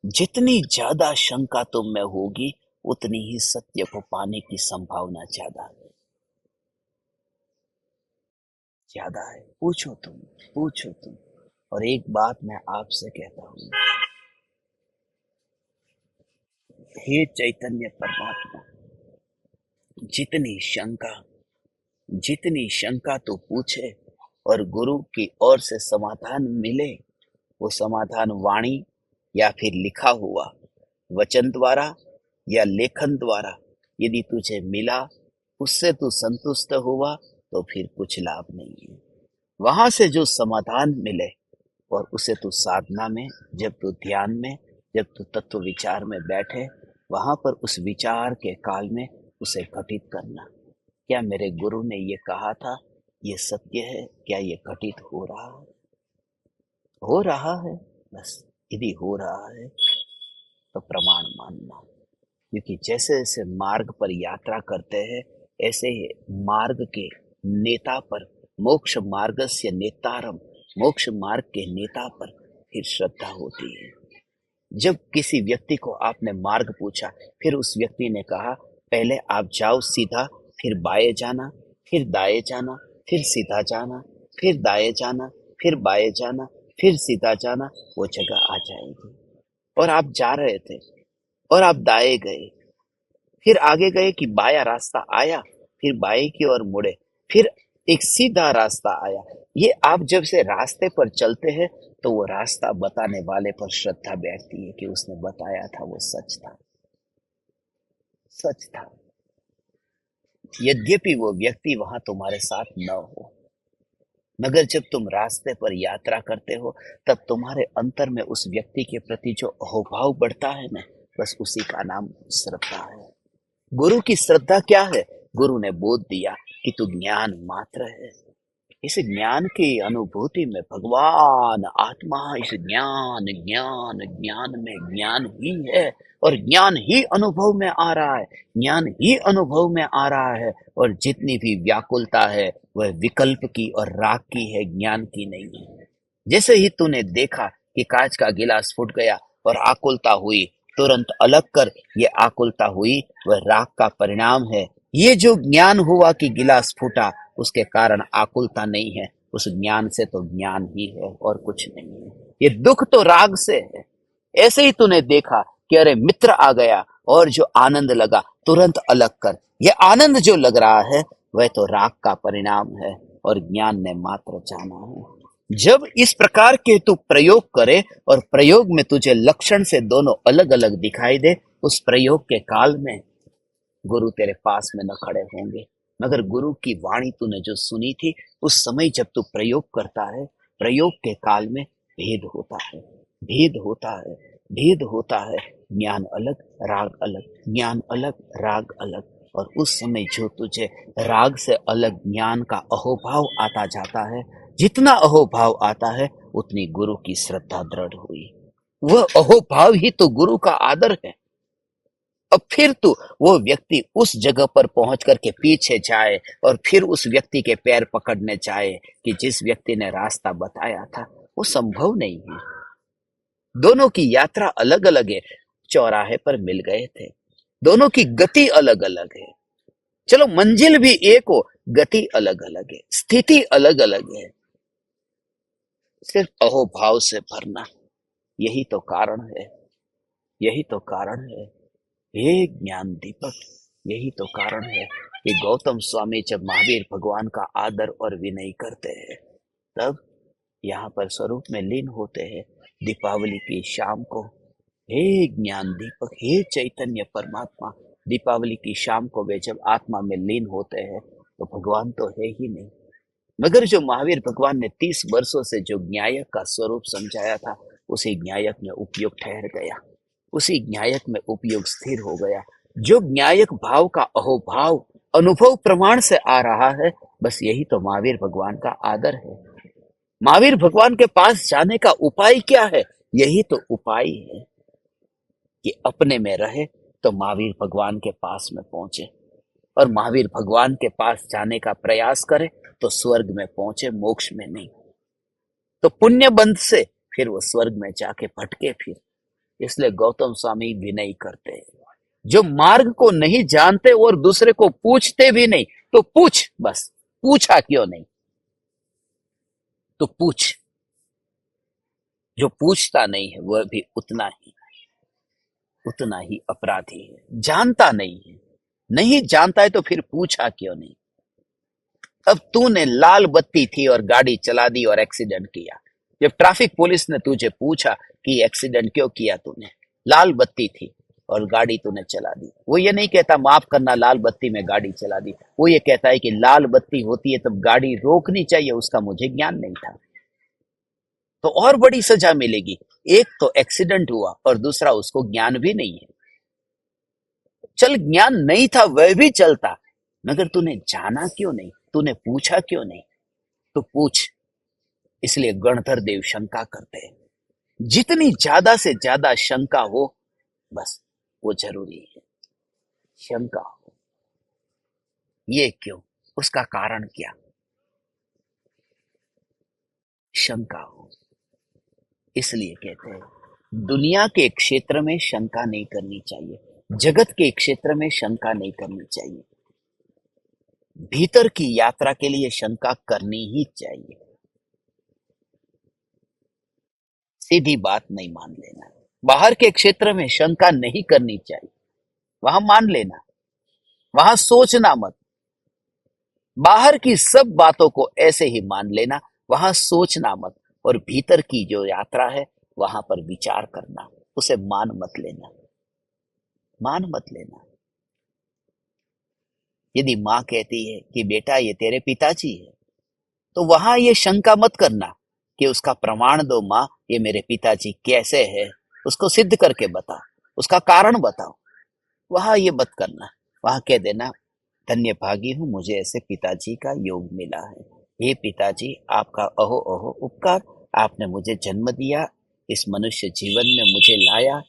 जितनी ज्यादा शंका तुम में होगी, उतनी ही सत्य को पाने की संभावना ज्यादा है। पूछो तुम, पूछो तुम। और एक बात मैं आपसे कहता हूँ, हे चैतन्य परमात्मा, जितनी शंका जितनी शंका तो पूछे, और गुरु की ओर से समाधान मिले, वो समाधान वाणी या फिर लिखा हुआ वचन द्वारा या लेखन द्वारा यदि तुझे मिला, उससे तू संतुष्ट हुआ, तो फिर कुछ लाभ नहीं है। वहां से जो समाधान मिले, और उसे तू साधना में, जब तू ध्यान में, जब तू तत्व विचार में बैठे, वहां पर उस विचार के काल में उसे घटित करना। क्या मेरे गुरु ने ये कहा था, ये सत्य है, क्या ये घटित हो रहा है? हो रहा है, बस। यदि हो रहा है तो प्रमाण मानना। क्योंकि जैसे जैसे मार्ग पर यात्रा करते हैं, ऐसे ही मार्ग के नेता पर, मोक्ष मार्ग से नेतारम, मोक्ष मार्ग के नेता पर फिर श्रद्धा होती है। जब किसी व्यक्ति को आपने मार्ग पूछा, फिर उस व्यक्ति ने कहा पहले आप जाओ सीधा, फिर बाएं जाना, फिर दाएं जाना, फिर सीधा जाना, फिर दाएं जाना, फिर बाएं जाना, फिर सीधा जाना, वो जगह आ जाएगी। और आप जा रहे थे, और आप दाएं गए, फिर आगे गए कि बाया रास्ता आया, फिर बाएं की ओर मुड़े, फिर एक सीधा रास्ता आया। ये आप जब से रास्ते पर चलते हैं, तो वो रास्ता बताने वाले पर श्रद्धा बैठती है कि उसने बताया था वो सच था, सच था। यद्यपि वो व्यक्ति वहां तुम्हारे साथ न हो, मगर जब तुम रास्ते पर यात्रा करते हो तब तुम्हारे अंतर में उस व्यक्ति के प्रति जो अहोभाव बढ़ता है ना, बस उसी का नाम श्रद्धा है। गुरु की श्रद्धा क्या है? गुरु ने बोध दिया कि तू ज्ञान मात्र है। इस ज्ञान की अनुभूति में भगवान आत्मा इस ज्ञान ज्ञान ज्ञान में ज्ञान ही है, और ज्ञान ही अनुभव में आ रहा है, ज्ञान ही अनुभव में आ रहा है। और जितनी भी व्याकुलता है वह विकल्प की और राग की है, ज्ञान की नहीं है। जैसे ही तूने देखा कि कांच का गिलास फूट गया और आकुलता हुई, तुरंत अलग कर, ये आकुलता हुई वह राग का परिणाम है। ये जो ज्ञान हुआ कि गिलास फूटा, उसके कारण आकुलता नहीं है, उस ज्ञान से तो ज्ञान ही है और कुछ नहीं है। ये दुख तो राग से है। ऐसे ही तूने देखा कि अरे मित्र आ गया और जो आनंद लगा, तुरंत अलग कर, ये आनंद जो लग रहा है वह तो राग का परिणाम है और ज्ञान ने मात्र जाना है। जब इस प्रकार के तू प्रयोग करे और प्रयोग में तुझे लक्षण से दोनों अलग अलग दिखाई दे, उस प्रयोग के काल में गुरु तेरे पास में न खड़े होंगे, मगर गुरु की वाणी तूने जो सुनी थी, उस समय जब तू प्रयोग करता है, प्रयोग के काल में भेद होता है, भेद होता है, भेद होता है। ज्ञान अलग, राग अलग, ज्ञान अलग, राग अलग। और उस समय जो तुझे राग से अलग ज्ञान का अहोभाव आता जाता है, जितना अहोभाव आता है उतनी गुरु की श्रद्धा दृढ़ हुई। वह अहोभाव ही तो गुरु का आदर है। अब फिर तो वो व्यक्ति उस जगह पर पहुंच करके पीछे जाए और फिर उस व्यक्ति के पैर पकड़ने जाए कि जिस व्यक्ति ने रास्ता बताया था, वो संभव नहीं है। दोनों की यात्रा अलग अलग है। चौराहे पर मिल गए थे, दोनों की गति अलग अलग है। चलो मंजिल भी एक हो, गति अलग अलग है, स्थिति अलग अलग है। सिर्फ अहोभाव से भरना, यही तो कारण है, यही तो कारण है। हे ज्ञान दीपक, यही तो कारण है कि गौतम स्वामी जब महावीर भगवान का आदर और विनय करते हैं, तब यहाँ पर स्वरूप में लीन होते हैं। दीपावली की शाम को, हे ज्ञान दीपक, हे चैतन्य परमात्मा, दीपावली की शाम को वे जब आत्मा में लीन होते हैं तो भगवान तो है ही नहीं, मगर जो महावीर भगवान ने 30 वर्षों से जो न्यायक का स्वरूप समझाया था, उसी न्यायक में उपयोग ठहर गया, उसी न्यायक में उपयोग स्थिर हो गया। जो न्यायक भाव का अहोभाव अनुभव प्रमाण से आ रहा है, बस यही तो महावीर भगवान का आदर है। महावीर भगवान के पास जाने का उपाय क्या है? यही तो उपाय है कि अपने में रहे तो महावीर भगवान के पास में पहुंचे, और महावीर भगवान के पास जाने का प्रयास करे तो स्वर्ग में पहुंचे, मोक्ष में नहीं। तो पुण्य बंध से फिर वो स्वर्ग में जाके भटके फिर। इसलिए गौतम स्वामी विनय करते हैं। जो मार्ग को नहीं जानते और दूसरे को पूछते भी नहीं, तो पूछ, बस पूछा क्यों नहीं, तो पूछ। जो पूछता नहीं है वह भी उतना ही अपराधी है। जानता नहीं है, नहीं जानता है तो फिर पूछा क्यों नहीं। अब तूने लाल बत्ती थी और गाड़ी चला दी और एक्सीडेंट किया। जब ट्रैफिक पुलिस ने तुझे पूछा कि एक्सीडेंट क्यों किया तूने, लाल बत्ती थी और गाड़ी तूने चला दी, वो ये नहीं कहता माफ करना लाल बत्ती में गाड़ी चला दी, वो ये कहता है कि लाल बत्ती होती है तब गाड़ी रोकनी चाहिए, उसका मुझे ज्ञान नहीं था, तो और बड़ी सजा मिलेगी। एक तो एक्सीडेंट हुआ और दूसरा उसको ज्ञान भी नहीं है। चल ज्ञान नहीं था वह भी चलता, मगर तूने जाना क्यों नहीं, तूने पूछा क्यों नहीं, तो पूछ। इसलिए गणधर देव शंका करते हैं। जितनी ज्यादा से ज्यादा शंका हो, बस वो जरूरी है। शंका हो, ये क्यों, उसका कारण क्या, शंका हो। इसलिए कहते हैं दुनिया के क्षेत्र में शंका नहीं करनी चाहिए, जगत के क्षेत्र में शंका नहीं करनी चाहिए, भीतर की यात्रा के लिए शंका करनी ही चाहिए। सीधी बात नहीं मान लेना। बाहर के क्षेत्र में शंका नहीं करनी चाहिए, वहां मान लेना, वहां सोचना मत। बाहर की सब बातों को ऐसे ही मान लेना, वहां सोचना मत। और भीतर की जो यात्रा है वहां पर विचार करना, उसे मान मत लेना, मान मत लेना। यदि माँ कहती है कि बेटा ये तेरे पिताजी है, तो वहां ये शंका मत करना कि उसका प्रमाण दो माँ, ये मेरे पिताजी कैसे है, उसको सिद्ध करके बताओ, उसका कारण बताओ। वहां ये मत करना, वहां कह देना धन्य भागी हूँ, मुझे ऐसे पिताजी का योग मिला है। हे पिताजी, आपका अहो अहो उपकार, आपने मुझे जन्म दिया, इस मनुष्य जीवन में मुझे लाया,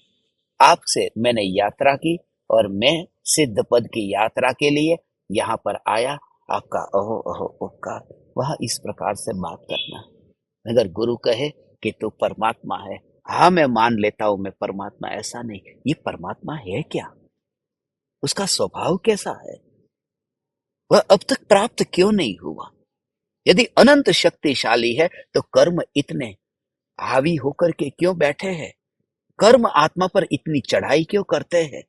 आपसे मैंने यात्रा की और मैं सिद्ध पद की यात्रा के लिए यहाँ पर आया, आपका अहो अहो उपकार। वह इस प्रकार से बात करना। अगर गुरु कहे कि तू परमात्मा है, हाँ मैं मान लेता हूं मैं परमात्मा, ऐसा नहीं, ये परमात्मा है क्या, उसका स्वभाव कैसा है, वह अब तक प्राप्त क्यों नहीं हुआ। यदि अनंत शक्तिशाली है तो कर्म इतने हावी होकर के क्यों बैठे हैं, कर्म आत्मा पर इतनी चढ़ाई क्यों करते हैं,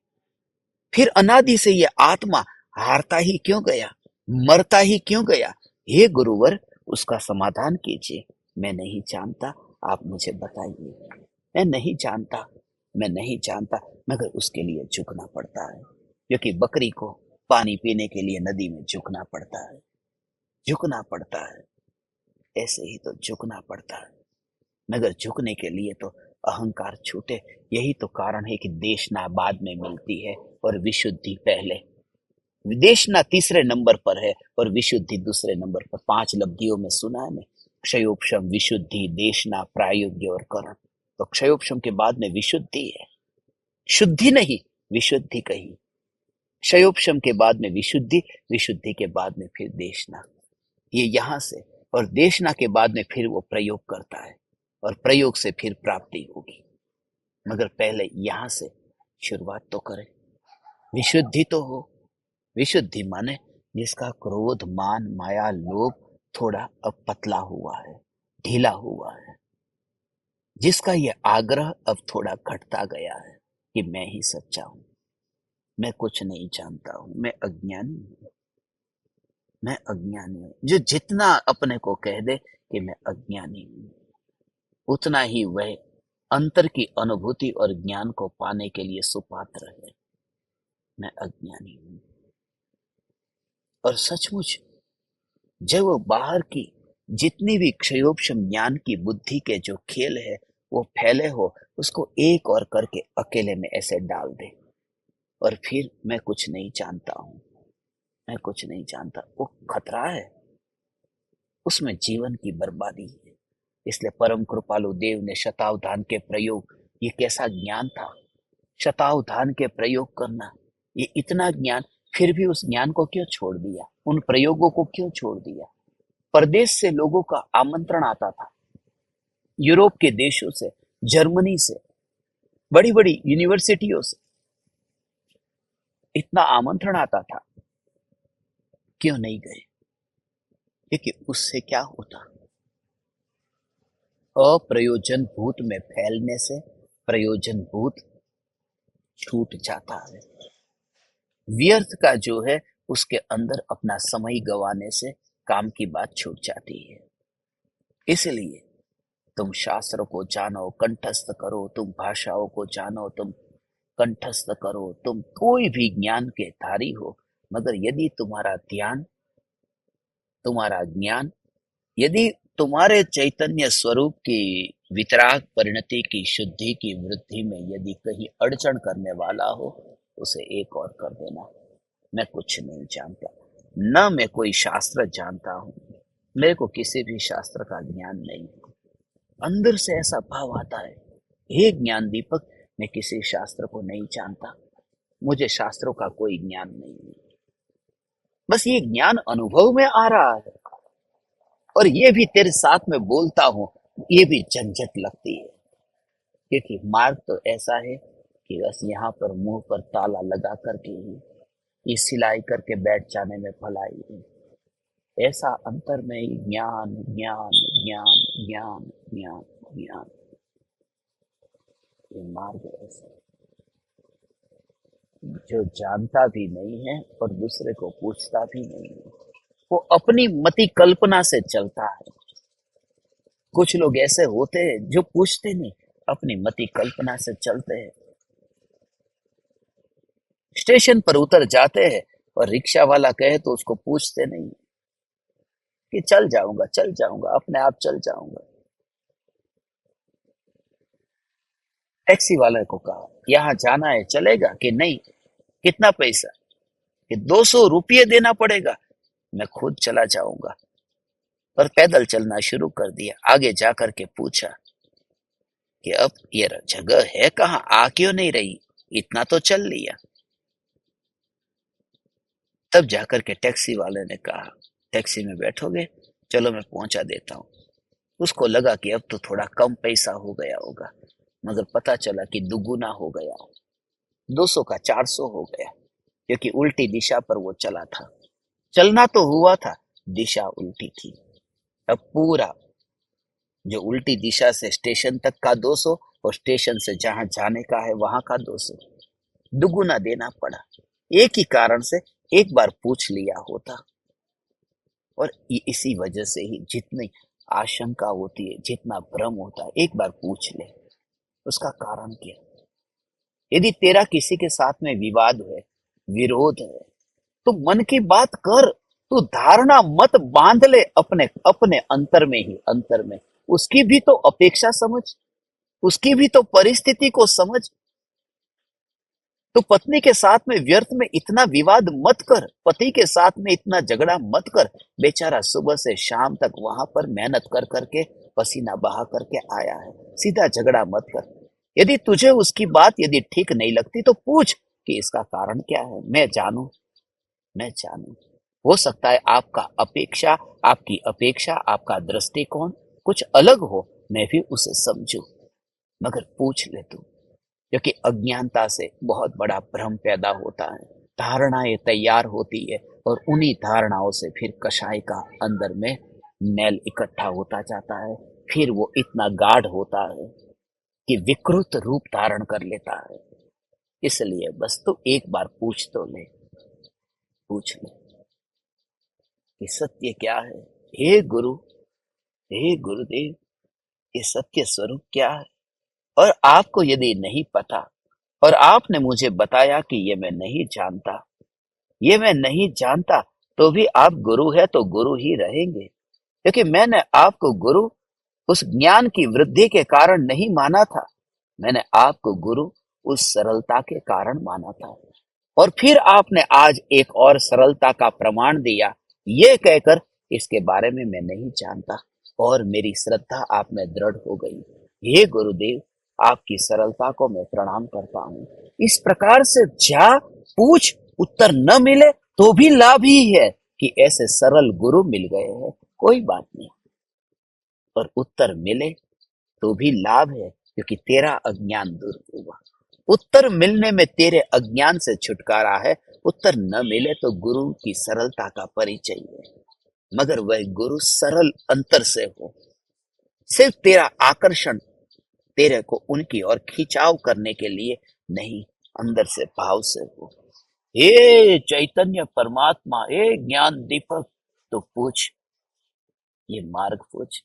फिर अनादि से ये आत्मा हारता ही क्यों गया, मरता ही क्यों गया। हे गुरुवर, उसका समाधान कीजिए। मैं नहीं जानता, आप मुझे बताइए। मैं नहीं जानता, मैं नहीं जानता, मगर उसके लिए झुकना पड़ता है, क्योंकि बकरी को पानी पीने के लिए नदी में झुकना पड़ता है, झुकना पड़ता है, ऐसे ही तो झुकना पड़ता है। मगर झुकने के लिए तो अहंकार छूटे। यही तो कारण है कि देशना बाद में मिलती है और विशुद्धि पहले। देशना तीसरे नंबर पर है और विशुद्धि दूसरे नंबर पर। 5 लब्धियों में सुना है ने, क्षयोपशम, विशुद्धि, देशना, प्रायोग्य और करण। तो क्षयोपशम के बाद में विशुद्धि है, शुद्धि नहीं, विशुद्धि कही। क्षयोपशम के बाद में विशुद्धि, विशुद्धि के बाद में फिर देशना, ये यहां से, और देशना के बाद में फिर वो प्रयोग करता है और प्रयोग से फिर प्राप्ति होगी। मगर पहले यहां से शुरुआत तो करें, विशुद्धि तो हो। विशुद्धि माने जिसका क्रोध, मान, माया, लोभ थोड़ा अब पतला हुआ है, ढीला हुआ है, जिसका ये आग्रह अब थोड़ा घटता गया है कि मैं ही सच्चा हूं, मैं कुछ नहीं जानता हूं, मैं अज्ञानी हूं, मैं अज्ञानी हूं। जो जितना अपने को कह दे कि मैं अज्ञानी हूं, उतना ही वह अंतर की अनुभूति और ज्ञान को पाने के लिए सुपात्र है। मैं अज्ञानी हूं। और सचमुच जब वो बाहर की जितनी भी क्षयोपशम ज्ञान की बुद्धि के जो खेल है वो फैले हो, उसको एक और करके अकेले में ऐसे डाल दे, और फिर मैं कुछ नहीं जानता हूं, मैं कुछ नहीं जानता, वो खतरा है, उसमें जीवन की बर्बादी है। इसलिए परम कृपालु देव ने शतावधान के प्रयोग, ये कैसा ज्ञान था, शतावधान के प्रयोग करना, ये इतना ज्ञान, फिर भी उस ज्ञान को क्यों छोड़ दिया, उन प्रयोगों को क्यों छोड़ दिया। परदेश से लोगों का आमंत्रण आता था, यूरोप के देशों से, जर्मनी से, बड़ी बड़ी यूनिवर्सिटियों से इतना आमंत्रण आता था, क्यों नहीं गए, क्योंकि उससे क्या होता, अप्रयोजन भूत में फैलने से प्रयोजन भूत छूट जाता है। व्यर्थ का जो है उसके अंदर अपना समय गंवाने से काम की बात छूट जाती है। इसलिए तुम शास्त्रों को जानो, कंठस्थ करो, तुम भाषाओं को जानो, तुम कंठस्थ करो, तुम कोई भी ज्ञान के धारी हो, मगर यदि तुम्हारा ध्यान, तुम्हारा ज्ञान, यदि तुम्हारे चैतन्य स्वरूप की वितराग परिणति की, शुद्धि की वृद्धि में यदि कहीं अड़चन करने वाला हो, उसे एक और कर देना। मैं कुछ नहीं जानता, न मैं कोई शास्त्र जानता हूं, मेरे को किसी भी शास्त्र का ज्ञान नहीं। अंदर से ऐसा भाव आता है, हे ज्ञान दीपक, मैं किसी शास्त्र को नहीं जानता, मुझे शास्त्रों का कोई ज्ञान नहीं है, बस ये ज्ञान अनुभव में आ रहा है, और ये भी तेरे साथ में बोलता हूं, ये भी झंझट लगती है, क्योंकि मार्ग तो ऐसा है कि बस यहाँ पर मुंह पर ताला लगा करके ही ये सिलाई करके बैठ जाने में भलाई है। ऐसा अंतर में ही ज्ञान ज्ञान ज्ञान ज्ञान ज्ञान ज्ञान, ये मार्ग ऐसा जो जानता भी नहीं है और दूसरे को पूछता भी नहीं है, वो अपनी मति कल्पना से चलता है। कुछ लोग ऐसे होते हैं जो पूछते नहीं, अपनी मति कल्पना से चलते हैं। स्टेशन पर उतर जाते हैं और रिक्शा वाला कहे तो उसको पूछते नहीं कि चल जाऊंगा, चल जाऊंगा, अपने आप चल जाऊंगा। टैक्सी वाले को कहा, यहाँ जाना है, चलेगा कि नहीं? कितना पैसा? कि 200 रुपये देना पड़ेगा। मैं खुद चला जाऊंगा। और पैदल चलना शुरू कर दिया। आगे जाकर के पूछा कि अब ये जगह है कहाँ, आ क्यों नहीं रही? इतना तो चल लिया। तब जाकर के टैक्सी वाले ने कहा, टैक्सी में बैठोगे? चलो मैं पहुंचा देता हूँ। उसको लगा कि अब तो थोड़ा कम पैसा हो गया होगा, मगर पता चला कि दुगुना हो गया। 200 का 400 हो गया, क्योंकि उल्टी दिशा पर वो चला था। चलना तो हुआ था, दिशा उल्टी थी। अब पूरा जो उल्टी दिशा से स्टेशन तक का 200 और स्टेशन से जहां जाने का है वहां का 200 दुगुना देना पड़ा। एक ही कारण से एक बार पूछ लिया होता। और इसी वजह से ही जितनी आशंका होती है, जितना भ्रम होता है, एक बार पूछ ले उसका कारण क्या। यदि तेरा किसी के साथ में विवाद है, विरोध है, तो मन की बात कर। तू धारणा मत बांध ले अपने अपने अंतर में ही, अंतर में। उसकी भी तो अपेक्षा समझ, उसकी भी तो परिस्थिति को समझ। तो पत्नी के साथ में व्यर्थ में इतना विवाद मत कर, पति के साथ में इतना झगड़ा मत कर। बेचारा सुबह से शाम तक वहां पर मेहनत कर करके पसीना बहा करके आया है, सीधा झगड़ा मत कर। यदि तुझे उसकी बात यदि ठीक नहीं लगती तो पूछ कि इसका कारण क्या है। मैं जानू, मैं जानू। हो सकता है आपकी अपेक्षा, आपका दृष्टिकोण कुछ अलग हो, मैं भी उसे समझू, मगर पूछ ले तू। क्योंकि अज्ञानता से बहुत बड़ा भ्रम पैदा होता है, धारणाएं तैयार होती है, और उन्हीं धारणाओं से फिर कषाय का अंदर में मैल इकट्ठा होता जाता है। फिर वो इतना गाढ़ होता है कि विकृत रूप धारण कर लेता है। इसलिए बस तू एक बार पूछ तो ले, पूछ ले कि सत्य क्या है। हे गुरु, हे गुरुदेव, ये सत्य स्वरूप क्या है? और आपको यदि नहीं पता और आपने मुझे बताया कि ये मैं नहीं जानता, ये मैं नहीं जानता, तो भी आप गुरु है तो गुरु ही रहेंगे। क्योंकि मैंने आपको गुरु उस ज्ञान की वृद्धि के कारण नहीं माना था, मैंने आपको गुरु उस सरलता के कारण माना था। और फिर आपने आज एक और सरलता का प्रमाण दिया, ये कहकर इसके बारे में मैं नहीं जानता, और मेरी श्रद्धा आप में दृढ़ हो गई। हे गुरुदेव, आपकी सरलता को मैं प्रणाम करता हूँ। इस प्रकार से जा, पूछ, उत्तर न मिले तो भी लाभ ही है कि ऐसे सरल गुरु मिल गए हैं, कोई बात नहीं। और उत्तर मिले तो भी लाभ है, क्योंकि तेरा अज्ञान दूर हुआ। उत्तर मिलने में तेरे अज्ञान से छुटकारा है। उत्तर न मिले तो गुरु की सरलता का परिचय है, मगर वह गुरु सरल अंतर से हो। सिर्फ तेरा आकर्षण तेरे को उनकी ओर खिंचाव करने के लिए नहीं, अंदर से भाव से हो। हे चैतन्य परमात्मा, हे ज्ञान दीपक, तो पूछ, ये मार्ग पूछ।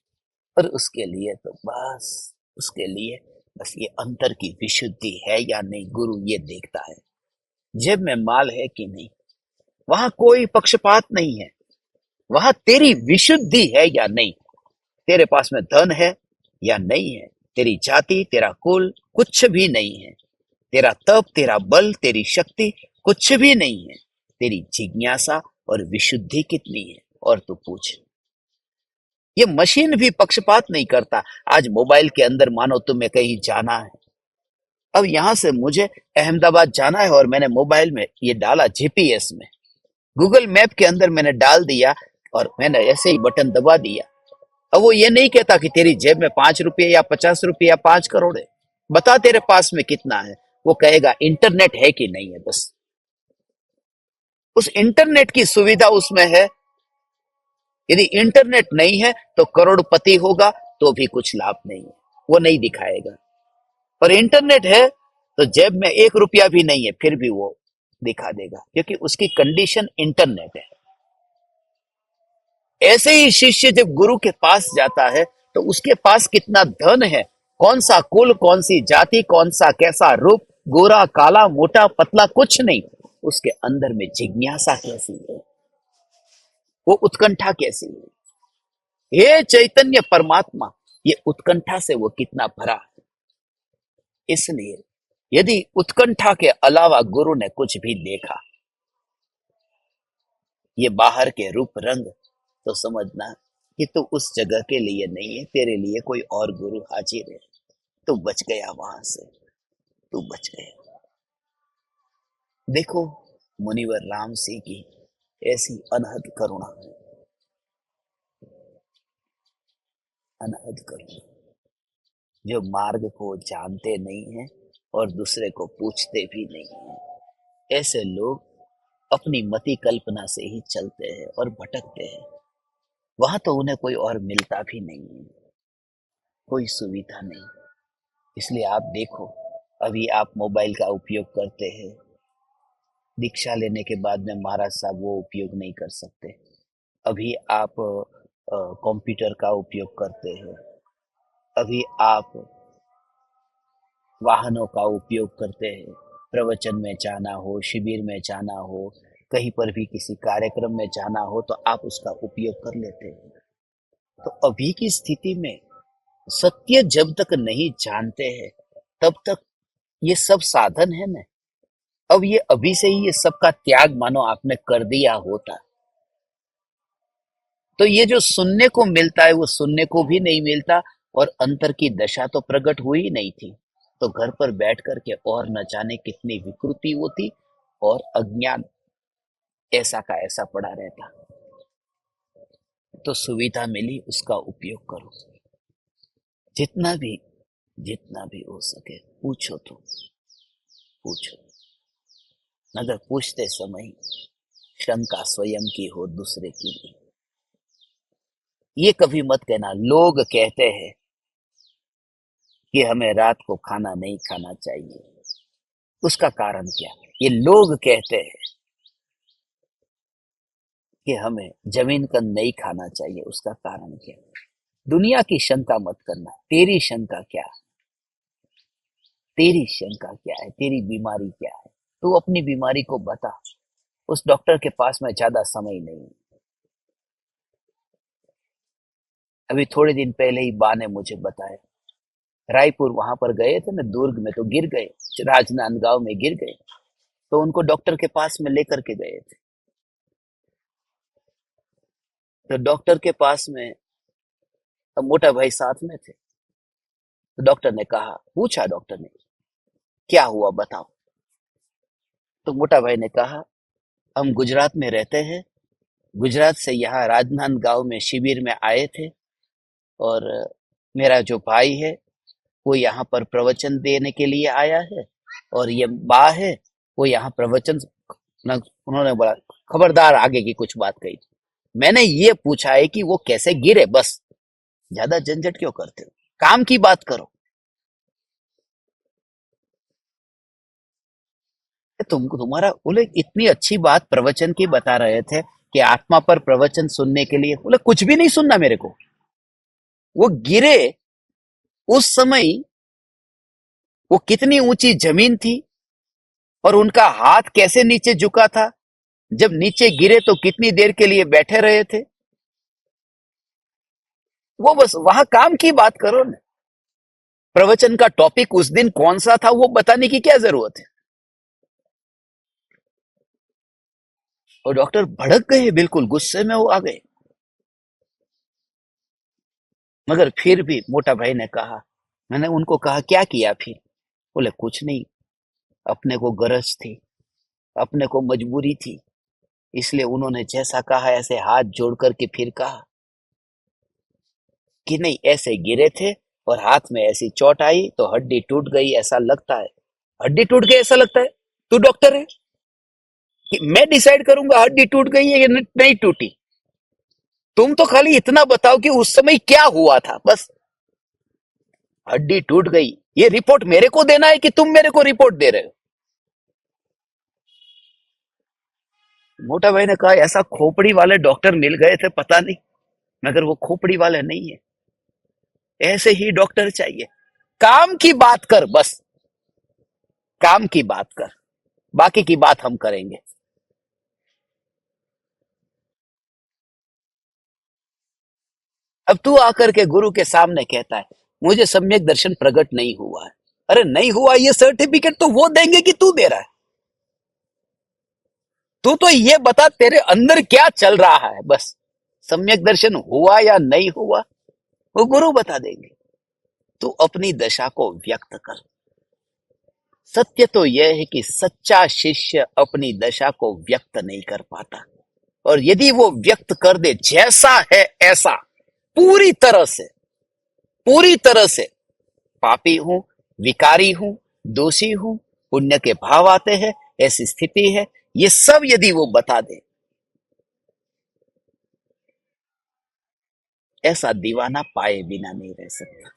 और उसके लिए तो बस, उसके लिए बस ये अंतर की विशुद्धि है या नहीं, गुरु ये देखता है। जेब में माल है कि नहीं, वहां कोई पक्षपात नहीं है। वहां तेरी विशुद्धि है या नहीं, तेरे पास में धन है या नहीं है, तेरी जाति, तेरा कुल कुछ भी नहीं है, तेरा तप, तेरा बल, तेरी शक्ति कुछ भी नहीं है। तेरी जिज्ञासा और विशुद्धि कितनी है, और तू पूछ। ये मशीन भी पक्षपात नहीं करता। आज मोबाइल के अंदर मानो तुम्हें कहीं जाना है, अब यहां से मुझे अहमदाबाद जाना है, और मैंने मोबाइल में ये डाला, जीपीएस में, गूगल मैप के अंदर मैंने डाल दिया, और मैंने ऐसे ही बटन दबा दिया। अब वो ये नहीं कहता कि तेरी जेब में 5 रुपये या 50 रुपये या 5 करोड़ है, बता तेरे पास में कितना है। वो कहेगा इंटरनेट है कि नहीं है, बस उस इंटरनेट की सुविधा उसमें है। यदि इंटरनेट नहीं है तो करोड़पति होगा तो भी कुछ लाभ नहीं है, वो नहीं दिखाएगा। और इंटरनेट है तो जेब में 1 रुपया भी नहीं है, फिर भी वो दिखा देगा, क्योंकि उसकी कंडीशन इंटरनेट है। ऐसे ही शिष्य जब गुरु के पास जाता है तो उसके पास कितना धन है, कौन सा कुल, कौन सी जाति, कौन सा कैसा रूप, गोरा काला मोटा पतला कुछ नहीं, उसके अंदर में जिज्ञासा कैसी है, वो उत्कंठा कैसी है। हे चैतन्य परमात्मा, ये उत्कंठा से वो कितना भरा है। इसलिए यदि उत्कंठा के अलावा गुरु ने कुछ भी देखा, ये बाहर के रूप रंग, तो समझना कि तू उस जगह के लिए नहीं है, तेरे लिए कोई और गुरु हाजिर है। तू बच गया, वहां से तू बच गया। देखो मुनिवर राम सिंह की ऐसी अनहद करुणा, अनहद करुणा, जो मार्ग को जानते नहीं है और दूसरे को पूछते भी नहीं है। ऐसे लोग अपनी मति कल्पना से ही चलते हैं और भटकते हैं। वहां तो उन्हें कोई और मिलता भी नहीं है, कोई सुविधा नहीं। इसलिए आप देखो, अभी आप मोबाइल का उपयोग करते हैं, दीक्षा लेने के बाद में महाराज साहब वो उपयोग नहीं कर सकते। अभी आप कंप्यूटर का उपयोग करते हैं, अभी आप वाहनों का उपयोग करते हैं, प्रवचन में जाना हो, शिविर में जाना हो, कहीं पर भी किसी कार्यक्रम में जाना हो तो आप उसका उपयोग कर लेते हैं। तो अभी की स्थिति में सत्य जब तक नहीं जानते हैं तब तक ये सब साधन है ना। अब ये अभी से ही ये सब का त्याग मानो आपने कर दिया होता, तो ये जो सुनने को मिलता है वो सुनने को भी नहीं मिलता, और अंतर की दशा तो प्रकट हुई ही नहीं थी। तो घर पर बैठ करके और न जाने कितनी विकृति होती, और अज्ञान ऐसा का ऐसा पड़ा रहता। तो सुविधा मिली, उसका उपयोग करो, जितना भी हो सके पूछो, तो पूछो। मगर पूछते समय शंका स्वयं की हो, दूसरे की नहीं। ये कभी मत कहना लोग कहते हैं कि हमें रात को खाना नहीं खाना चाहिए, उसका कारण क्या। ये लोग कहते हैं कि हमें जमीन का नहीं खाना चाहिए, उसका कारण क्या। दुनिया की शंका मत करना, तेरी शंका क्या है, तेरी शंका क्या है, तेरी बीमारी क्या है, तू अपनी बीमारी को बता। उस डॉक्टर के पास में ज्यादा समय नहीं। अभी थोड़े दिन पहले ही बा ने मुझे बताया, रायपुर वहां पर गए थे ना, दुर्ग में तो गिर गए, राजनांदगांव में गिर गए, तो उनको डॉक्टर के पास में लेकर के गए थे। तो डॉक्टर के पास में अब मोटा भाई साथ में थे। तो डॉक्टर ने कहा, पूछा डॉक्टर ने, क्या हुआ बताओ। तो मोटा भाई ने कहा, हम गुजरात में रहते हैं, गुजरात से यहाँ राजनांदगांव में शिविर में आए थे, और मेरा जो भाई है वो यहाँ पर प्रवचन देने के लिए आया है, और ये बा है वो यहाँ प्रवचन उन्होंने बोला, खबरदार आगे की कुछ बात कही। मैंने ये पूछा है कि वो कैसे गिरे, बस। ज्यादा झंझट क्यों करते हो, काम की बात करो। तुम्हारा बोले इतनी अच्छी बात प्रवचन की बता रहे थे कि आत्मा पर प्रवचन सुनने के लिए, बोले कुछ भी नहीं सुनना मेरे को। वो गिरे उस समय, वो कितनी ऊंची जमीन थी और उनका हाथ कैसे नीचे झुका था, जब नीचे गिरे तो कितनी देर के लिए बैठे रहे थे। वो बस वहां काम की बात करो ना। प्रवचन का टॉपिक उस दिन कौन सा था वो बताने की क्या जरूरत है। और डॉक्टर भड़क गए, बिल्कुल गुस्से में वो आ गए। मगर फिर भी मोटा भाई ने कहा, मैंने उनको कहा क्या किया फिर, बोले कुछ नहीं, अपने को गरज थी, अपने को मजबूरी थी, इसलिए उन्होंने जैसा कहा ऐसे हाथ जोड़ करके फिर कहा कि नहीं, ऐसे गिरे थे और हाथ में ऐसी चोट आई तो हड्डी टूट गई ऐसा लगता है। हड्डी टूट गई ऐसा लगता है, तू डॉक्टर है कि मैं डिसाइड करूंगा हड्डी टूट गई है या नहीं टूटी। तुम तो खाली इतना बताओ कि उस समय क्या हुआ था, बस। हड्डी टूट गई, ये रिपोर्ट मेरे को देना है कि तुम मेरे को रिपोर्ट दे रहे हो। मोटा भाई ने कहा, ऐसा खोपड़ी वाले डॉक्टर मिल गए थे पता नहीं, मगर वो खोपड़ी वाले नहीं है, ऐसे ही डॉक्टर चाहिए। काम की बात कर, बस काम की बात कर। बाकी की बात हम करेंगे। अब तू आकर के गुरु के सामने कहता है मुझे सम्यक दर्शन प्रकट नहीं हुआ है। अरे नहीं हुआ, ये सर्टिफिकेट तो वो देंगे कि तू दे रहा है। तू तो ये बता तेरे अंदर क्या चल रहा है बस। सम्यक दर्शन हुआ या नहीं हुआ वो गुरु बता देंगे। तू अपनी दशा को व्यक्त कर। सत्य तो यह है कि सच्चा शिष्य अपनी दशा को व्यक्त नहीं कर पाता, और यदि वो व्यक्त कर दे जैसा है ऐसा, पूरी तरह से, पूरी तरह से पापी हूं, विकारी हूं, दोषी हूं, पुण्य के भाव आते हैं, ऐसी स्थिति है, ये सब यदि वो बता दे, ऐसा दीवाना पाए बिना नहीं रह सकता।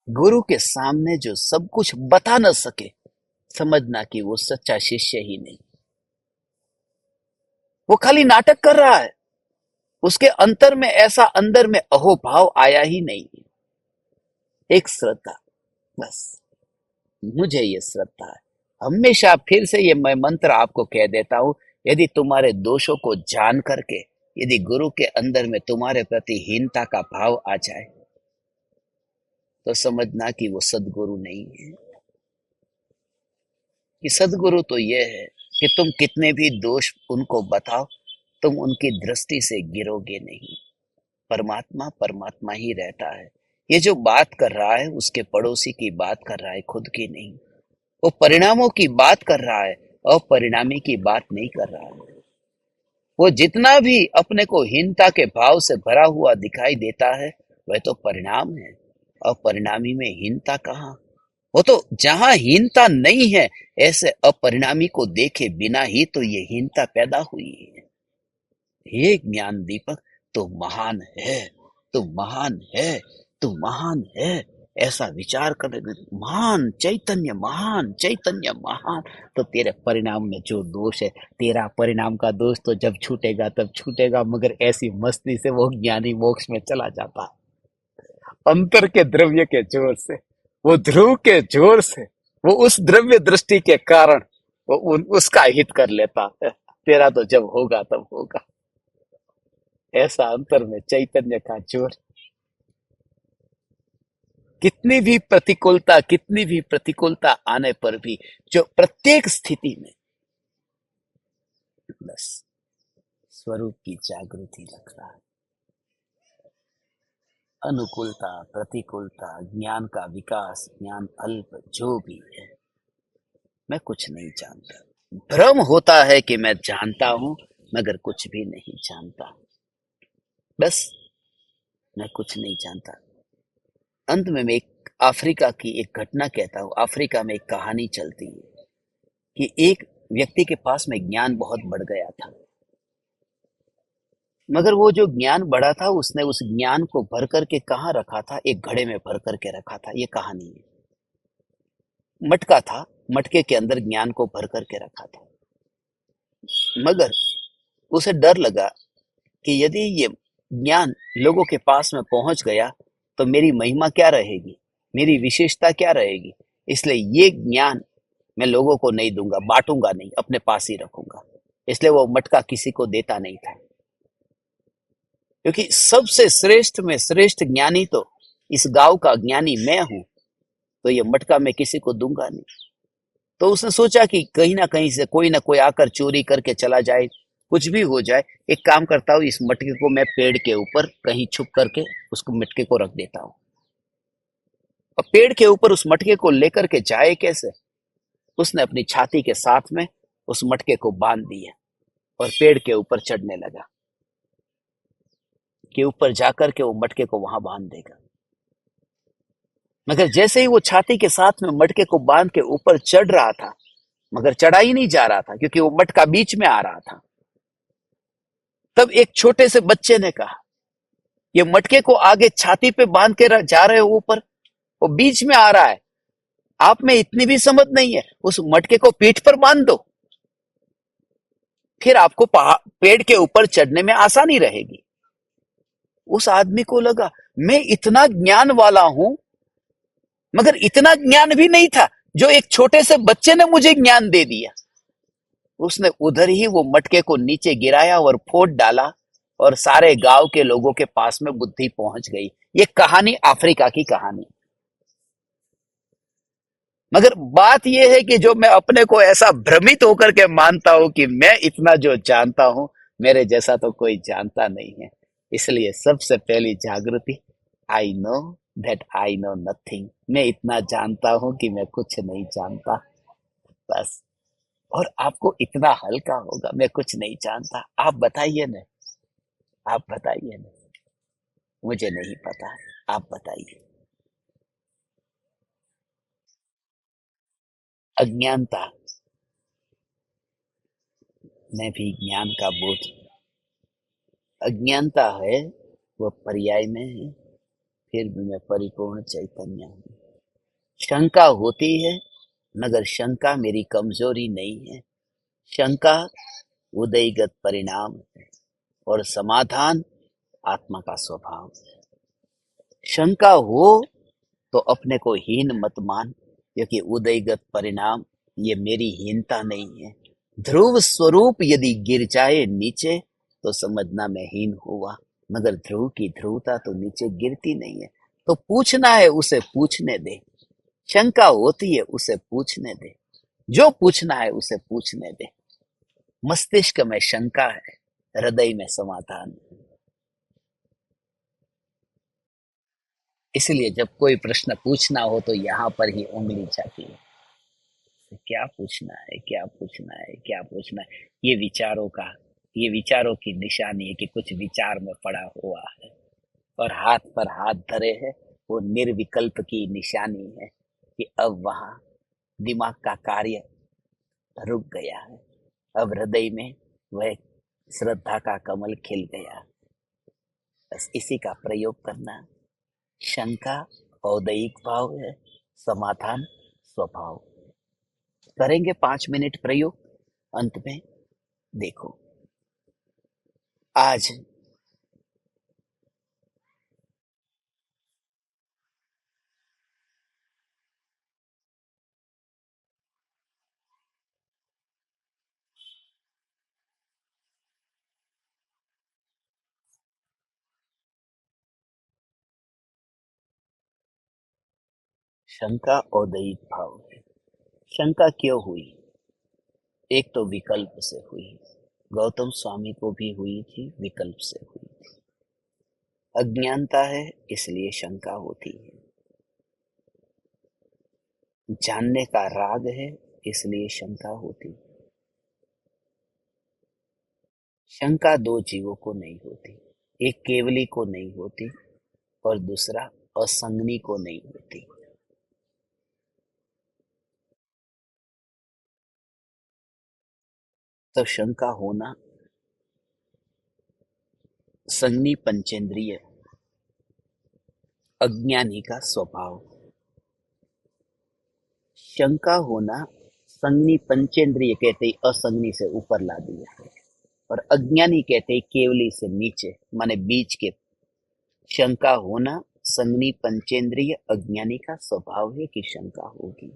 गुरु के सामने जो सब कुछ बता न सके, समझना कि वो सच्चा शिष्य ही नहीं, वो खाली नाटक कर रहा है। उसके अंतर में ऐसा, अंदर में अहोभाव आया ही नहीं। एक श्रद्धा, बस। मुझे ये श्रद्धा है। हमेशा फिर से ये मैं मंत्र आपको कह देता हूं, यदि तुम्हारे दोषों को जान करके यदि गुरु के अंदर में तुम्हारे प्रति हीनता का भाव आ जाए, तो समझना कि वो सदगुरु नहीं है। कि सदगुरु तो ये है कि तुम कितने भी दोष उनको बताओ, तुम उनकी दृष्टि से गिरोगे नहीं। परमात्मा परमात्मा ही रहता है। ये जो बात कर रहा है उसके पड़ोसी की बात कर रहा है, खुद की नहीं। वो परिणामों की बात कर रहा है, अपरिणामी की बात नहीं कर रहा है। वो जितना भी अपने को हीनता के भाव से भरा हुआ दिखाई देता है, वह तो परिणाम है। अपरिणामी में हीनता कहाँ? वो तो जहां हीनता नहीं है, ऐसे अपरिणामी को देखे बिना ही तो ये हीनता पैदा हुई है। हे ज्ञान दीपक, तू महान है, तू महान है, तू महान है, ऐसा विचार कर। महान चैतन्य, महान चैतन्य, महान। तो तेरे परिणाम में जो दोष है, तेरा परिणाम का दोष तो जब छूटेगा तब छूटेगा, मगर ऐसी मस्ती से वो ज्ञानी मोक्ष में चला जाता है। अंतर के द्रव्य के जोर से, वो ध्रुव के जोर से, वो उस द्रव्य दृष्टि के कारण वो उसका हित कर लेता है। तेरा तो जब होगा तब होगा। ऐसा अंतर में चैतन्य का जोर। कितनी भी प्रतिकूलता आने पर भी जो प्रत्येक स्थिति में बस स्वरूप की जागृति रख रहा है। अनुकूलता, प्रतिकूलता, ज्ञान का विकास, ज्ञान अल्प जो भी है, मैं कुछ नहीं जानता। भ्रम होता है कि मैं जानता हूं, मगर कुछ भी नहीं जानता। बस मैं कुछ नहीं जानता। अंत में मैं एक अफ्रीका की एक घटना कहता हूं। अफ्रीका में एक कहानी चलती है कि एक व्यक्ति के पास में ज्ञान बहुत बढ़ गया था, मगर वो जो ज्ञान बढ़ा था उसने उस ज्ञान को भर करके कहाँ रखा था? एक घड़े में भर करके रखा था। ये कहानी है। मटका था, मटके के अंदर ज्ञान को भर करके रखा था, मगर उसे डर लगा कि यदि ये ज्ञान लोगों के पास में पहुंच गया तो मेरी महिमा क्या रहेगी, मेरी विशेषता क्या रहेगी। इसलिए ये ज्ञान मैं लोगों को नहीं दूंगा, बांटूंगा नहीं, अपने पास ही रखूंगा। इसलिए वो मटका किसी को देता नहीं था, क्योंकि सबसे श्रेष्ठ में श्रेष्ठ ज्ञानी तो इस गांव का ज्ञानी मैं हूं, तो ये मटका मैं किसी को दूंगा नहीं। तो उसने सोचा कि कहीं ना कहीं से कोई ना कोई आकर चोरी करके चला जाए, कुछ भी हो जाए, एक काम करता हूँ, इस मटके को मैं पेड़ के ऊपर कहीं छुप करके उसको मटके को रख देता हूँ। और पेड़ के ऊपर उस मटके को लेकर के जाए कैसे? उसने अपनी छाती के साथ में उस मटके को बांध दिया और पेड़ के ऊपर चढ़ने लगा कि ऊपर जाकर के वो मटके को वहां बांध देगा। मगर जैसे ही वो छाती के साथ में मटके को बांध के ऊपर चढ़ रहा था, मगर चढ़ा ही नहीं जा रहा था क्योंकि वो मटका बीच में आ रहा था। तब एक छोटे से बच्चे ने कहा, ये मटके को आगे छाती पे बांध के जा रहे हो ऊपर, वो बीच में आ रहा है, आप में इतनी भी समझ नहीं है, उस मटके को पीठ पर बांध दो, फिर आपको पेड़ के ऊपर चढ़ने में आसानी रहेगी। उस आदमी को लगा मैं इतना ज्ञान वाला हूं, मगर इतना ज्ञान भी नहीं था जो एक छोटे से बच्चे ने मुझे ज्ञान दे दिया। उसने उधर ही वो मटके को नीचे गिराया और फोड़ डाला, और सारे गांव के लोगों के पास में बुद्धि पहुंच गई। ये कहानी अफ्रीका की कहानी। मगर बात यह है कि जो मैं अपने को ऐसा भ्रमित होकर के मानता हूं कि मैं इतना जो जानता हूं, मेरे जैसा तो कोई जानता नहीं है। इसलिए सबसे पहली जागृति, I know that I know nothing. मैं इतना जानता हूं कि मैं कुछ नहीं जानता, बस। और आपको इतना हल्का होगा, मैं कुछ नहीं जानता। आप बताइए ना, आप बताइए ना। मुझे नहीं पता, आप बताइए। अज्ञानता में भी ज्ञान का बोध। अज्ञानता है वह पर्याय में है, फिर भी मैं परिपूर्ण चैतन्य हूँ। शंका होती है, मगर शंका मेरी कमजोरी नहीं है। शंका उदयगत परिणाम है, और समाधान आत्मा का स्वभाव है। शंका हो तो अपने को हीन मत मान, क्योंकि उदयगत परिणाम ये मेरी हीनता नहीं है। ध्रुव स्वरूप यदि गिर जाए नीचे, तो समझना मैं हीन हुआ, मगर ध्रुव की ध्रुवता तो नीचे गिरती नहीं है। तो पूछना है उसे पूछने दे, शंका होती है उसे पूछने दे, जो पूछना है उसे पूछने दे। मस्तिष्क में शंका है, हृदय में समाधान है। इसलिए जब कोई प्रश्न पूछना हो तो यहाँ पर ही उंगली जाती है। क्या पूछना है, क्या पूछना है, क्या पूछना है। ये विचारों की निशानी है कि कुछ विचार में पड़ा हुआ है, और हाथ पर हाथ धरे है। वो निर्विकल्प की निशानी है कि अब वहां दिमाग का कार्य रुक गया है। अब हृदय में वह श्रद्धा का कमल खिल गया। बस इसी का प्रयोग करना। शंका औदयिक भाव है, समाधान स्वभाव। करेंगे 5 मिनट प्रयोग अंत में। देखो, आज शंका औदयिक भाव है। शंका क्यों हुई? एक तो विकल्प से हुई, गौतम स्वामी को भी हुई थी, विकल्प से हुई थी। अज्ञानता है इसलिए शंका होती है। जानने का राग है इसलिए शंका होती है। शंका दो जीवों को नहीं होती, एक केवली को नहीं होती, और दूसरा असंगनी को नहीं होती। तो शंका होना संगनी पंचेंद्रिय अज्ञानी का स्वभाव। शंका होना संगनी पंचेंद्रिय कहते ही असंगनी से ऊपर ला दिया है, और अज्ञानी कहते ही केवली से नीचे, माने बीच के। शंका होना संगनी पंचेंद्रिय अज्ञानी का स्वभाव है कि शंका होगी।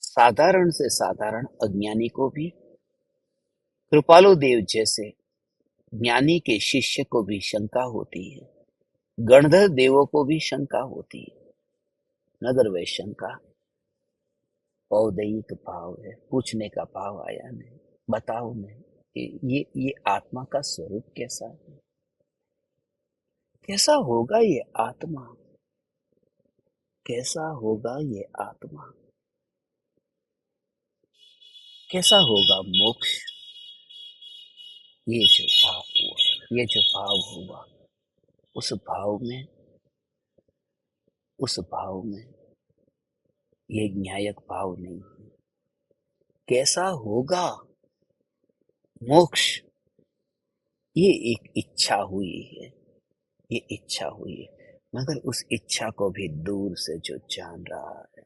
साधारण से साधारण अज्ञानी को भी, कृपालु देव जैसे ज्ञानी के शिष्य को भी शंका होती है। गणधर देवों को भी शंका होती है, मगर वह शंका औदयिक भाव है। पूछने का भाव आया नहीं। बताओ नहीं कि ये आत्मा का स्वरूप कैसा है, कैसा होगा ये आत्मा, कैसा होगा ये आत्मा, कैसा होगा मोक्ष। ये जो भाव हुआ, ये जो भाव हुआ, उस भाव में, उस भाव में ये न्यायक भाव नहीं है। कैसा होगा मोक्ष, ये एक इच्छा हुई है, ये इच्छा हुई है। मगर उस इच्छा को भी दूर से जो जान रहा है,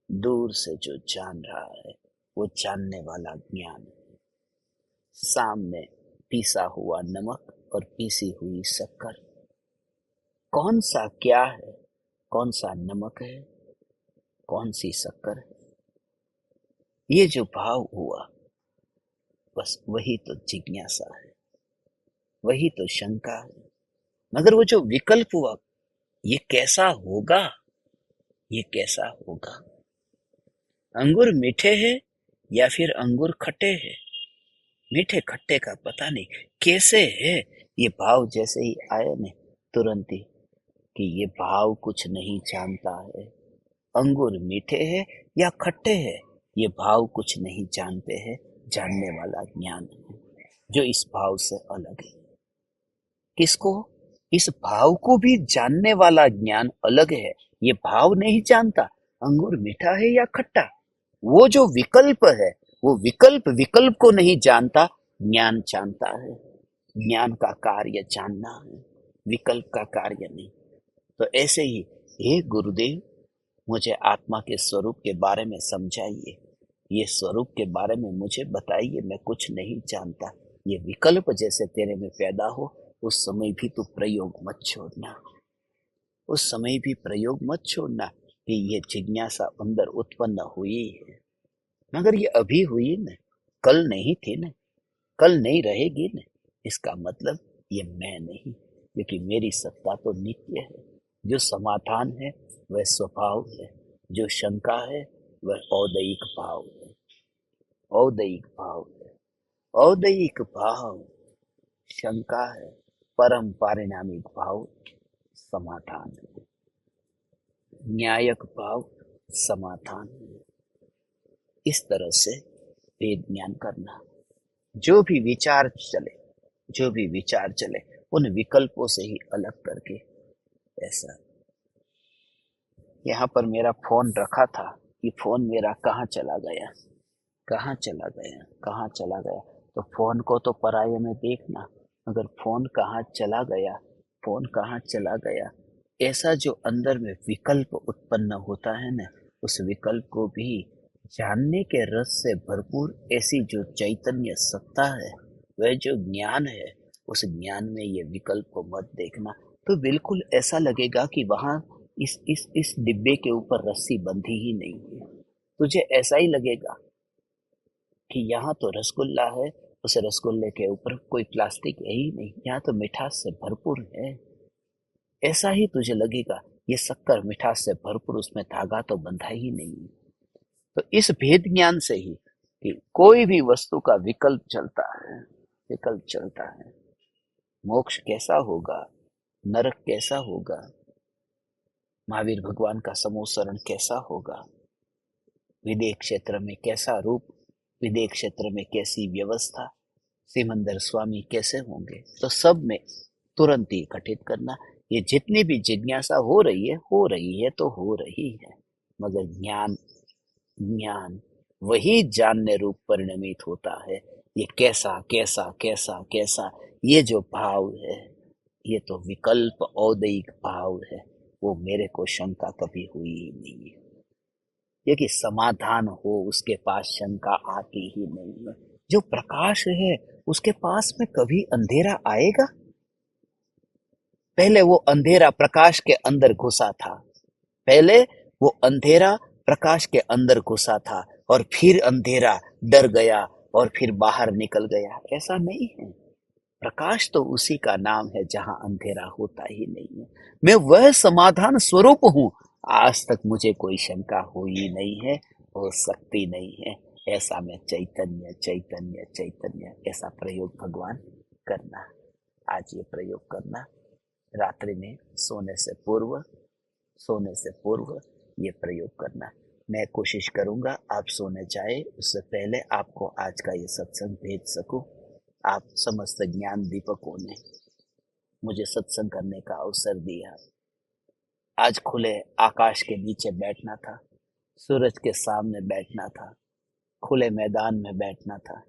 दूर से जो जान रहा है, वो जानने वाला ज्ञान है। सामने पीसा हुआ नमक और पीसी हुई शक्कर, कौन सा क्या है, कौन सा नमक है, कौन सी शक्कर है? ये जो भाव हुआ, बस वही तो जिज्ञासा है, वही तो शंका है। मगर वो जो विकल्प हुआ, ये कैसा होगा, ये कैसा होगा? अंगूर मीठे हैं या फिर अंगूर खट्टे हैं? मीठे खट्टे का पता नहीं, कैसे है? ये भाव जैसे ही आए ने, तुरंत ही कि ये भाव कुछ नहीं जानता है। अंगूर मीठे हैं या खट्टे हैं, ये भाव कुछ नहीं जानते हैं। जानने वाला ज्ञान है जो इस भाव से अलग है। किसको? इस भाव को भी जानने वाला ज्ञान अलग है। ये भाव नहीं जानता अंगूर मीठा है या खट्टा। वो जो विकल्प है, वो विकल्प विकल्प को नहीं जानता, ज्ञान जानता है। ज्ञान का कार्य जानना है, विकल्प का कार्य नहीं। तो ऐसे ही, हे गुरुदेव, मुझे आत्मा के स्वरूप के बारे में समझाइए, ये स्वरूप के बारे में मुझे बताइए, मैं कुछ नहीं जानता। ये विकल्प जैसे तेरे में पैदा हो, उस समय भी तू प्रयोग मत छोड़ना, उस समय भी प्रयोग मत छोड़ना कि ये जिज्ञासा अंदर उत्पन्न हुई है। मगर ये अभी हुई न, कल नहीं थी न, कल नहीं रहेगी न। इसका मतलब ये मैं नहीं, क्योंकि मेरी सत्ता तो नित्य है। जो समाधान है वह स्वभाव है, जो शंका है वह औदयिक भाव है। औदयिक भाव है, औदयिक भाव शंका है, परम पारिणामिक भाव समाधान है। न्यायक भाव समाधान है। इस तरह से वेद ज्ञान करना। जो भी विचार चले, जो भी विचार चले, उन विकल्पों से ही अलग करके ऐसा। यहाँ पर मेरा फोन रखा था, कि फोन मेरा कहाँ चला गया, कहाँ चला गया, कहाँ चला गया? तो फोन को तो पराये में देखना, मगर फोन कहाँ चला गया, फोन कहाँ चला गया? ऐसा जो अंदर में विकल्प उत्पन्न होता है ना, उस विकल्प को भी जानने के रस से भरपूर ऐसी जो चैतन्य सत्ता है, वह जो ज्ञान है, उस ज्ञान में ये विकल्प को मत देखना। तो बिल्कुल ऐसा लगेगा कि वहां इस डिब्बे के ऊपर रस्सी बंधी ही नहीं है। तुझे ऐसा ही लगेगा कि यहाँ तो रसगुल्ला है, उस रसगुल्ले के ऊपर कोई प्लास्टिक है ही नहीं, यहाँ तो मिठास से भरपूर है। ऐसा ही तुझे लगेगा, ये शक्कर मिठास से भरपूर, उसमें धागा तो बंधा ही नहीं। तो इस भेद ज्ञान से ही कि कोई भी वस्तु का विकल्प चलता है, विकल्प चलता है। मोक्ष कैसा होगा, नरक कैसा होगा, महावीर भगवान का समोसरण कैसा होगा, विदेह क्षेत्र में कैसा रूप, विदेह क्षेत्र में कैसी व्यवस्था, सिमंदर स्वामी कैसे होंगे, तो सब में तुरंत ही घटित करना। ये जितनी भी जिज्ञासा हो रही है, हो रही है तो हो रही है, मगर ज्ञान, ज्ञान वही जानने रूप परिणमित होता है। ये कैसा कैसा कैसा कैसा, ये जो भाव है, ये तो विकल्प औदयिक भाव है। वो मेरे को शंका कभी हुई ही नहीं है। ये कि समाधान हो, उसके पास शंका आती ही नहीं है। जो प्रकाश है, उसके पास में कभी अंधेरा आएगा? पहले वो अंधेरा प्रकाश के अंदर घुसा था, पहले वो अंधेरा प्रकाश के अंदर घुसा था, और फिर अंधेरा डर गया और फिर बाहर निकल गया। ऐसा नहीं है। प्रकाश तो उसी का नाम है जहां अंधेरा होता ही नहीं है। मैं वह समाधान स्वरूप हूं। आज तक मुझे कोई शंका हुई नहीं है, हो सकती नहीं है। ऐसा मैं चैतन्य चैतन्य चैतन्य, ऐसा प्रयोग भगवान करना। आज ये प्रयोग करना, रात्रि में सोने से पूर्व, सोने से पूर्व ये प्रयोग करना। मैं कोशिश करूंगा आप सोने जाए उससे पहले आपको आज का ये सत्संग भेज सकूं। आप समस्त ज्ञान दीपकों ने मुझे सत्संग करने का अवसर दिया। आज खुले आकाश के नीचे बैठना था, सूरज के सामने बैठना था, खुले मैदान में बैठना था,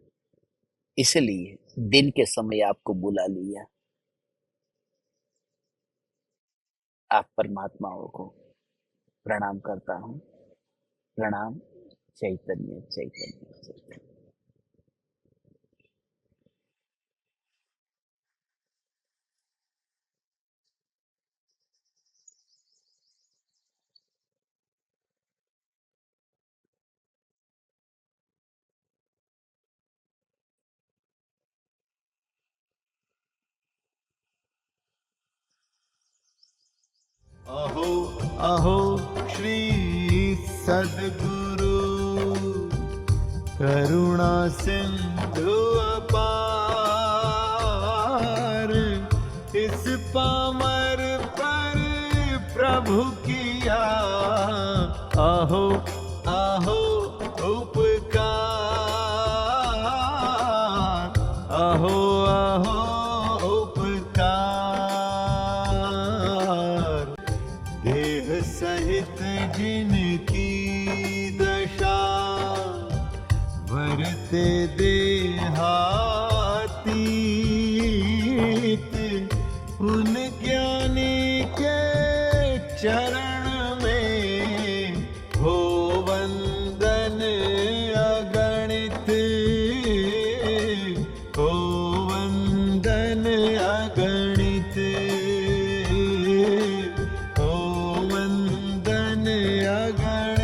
इसलिए दिन के समय आपको बुला लिया। आप परमात्माओं को प्रणाम करता हूँ। प्रणाम। चैतन्य चैतन्य चैतन्य। अहो श्री सद्गुरु करुणा सिंधु अपार, इस पामर पर प्रभु किया आहो आहो उपकार, आहो आहो उपकार। देह सहित जिनकी दशा वरते देहातीत, उन ज्ञानी के चरण में हो वंदन अगणित, हो वंदन अगणित, हो वंदन अगणित।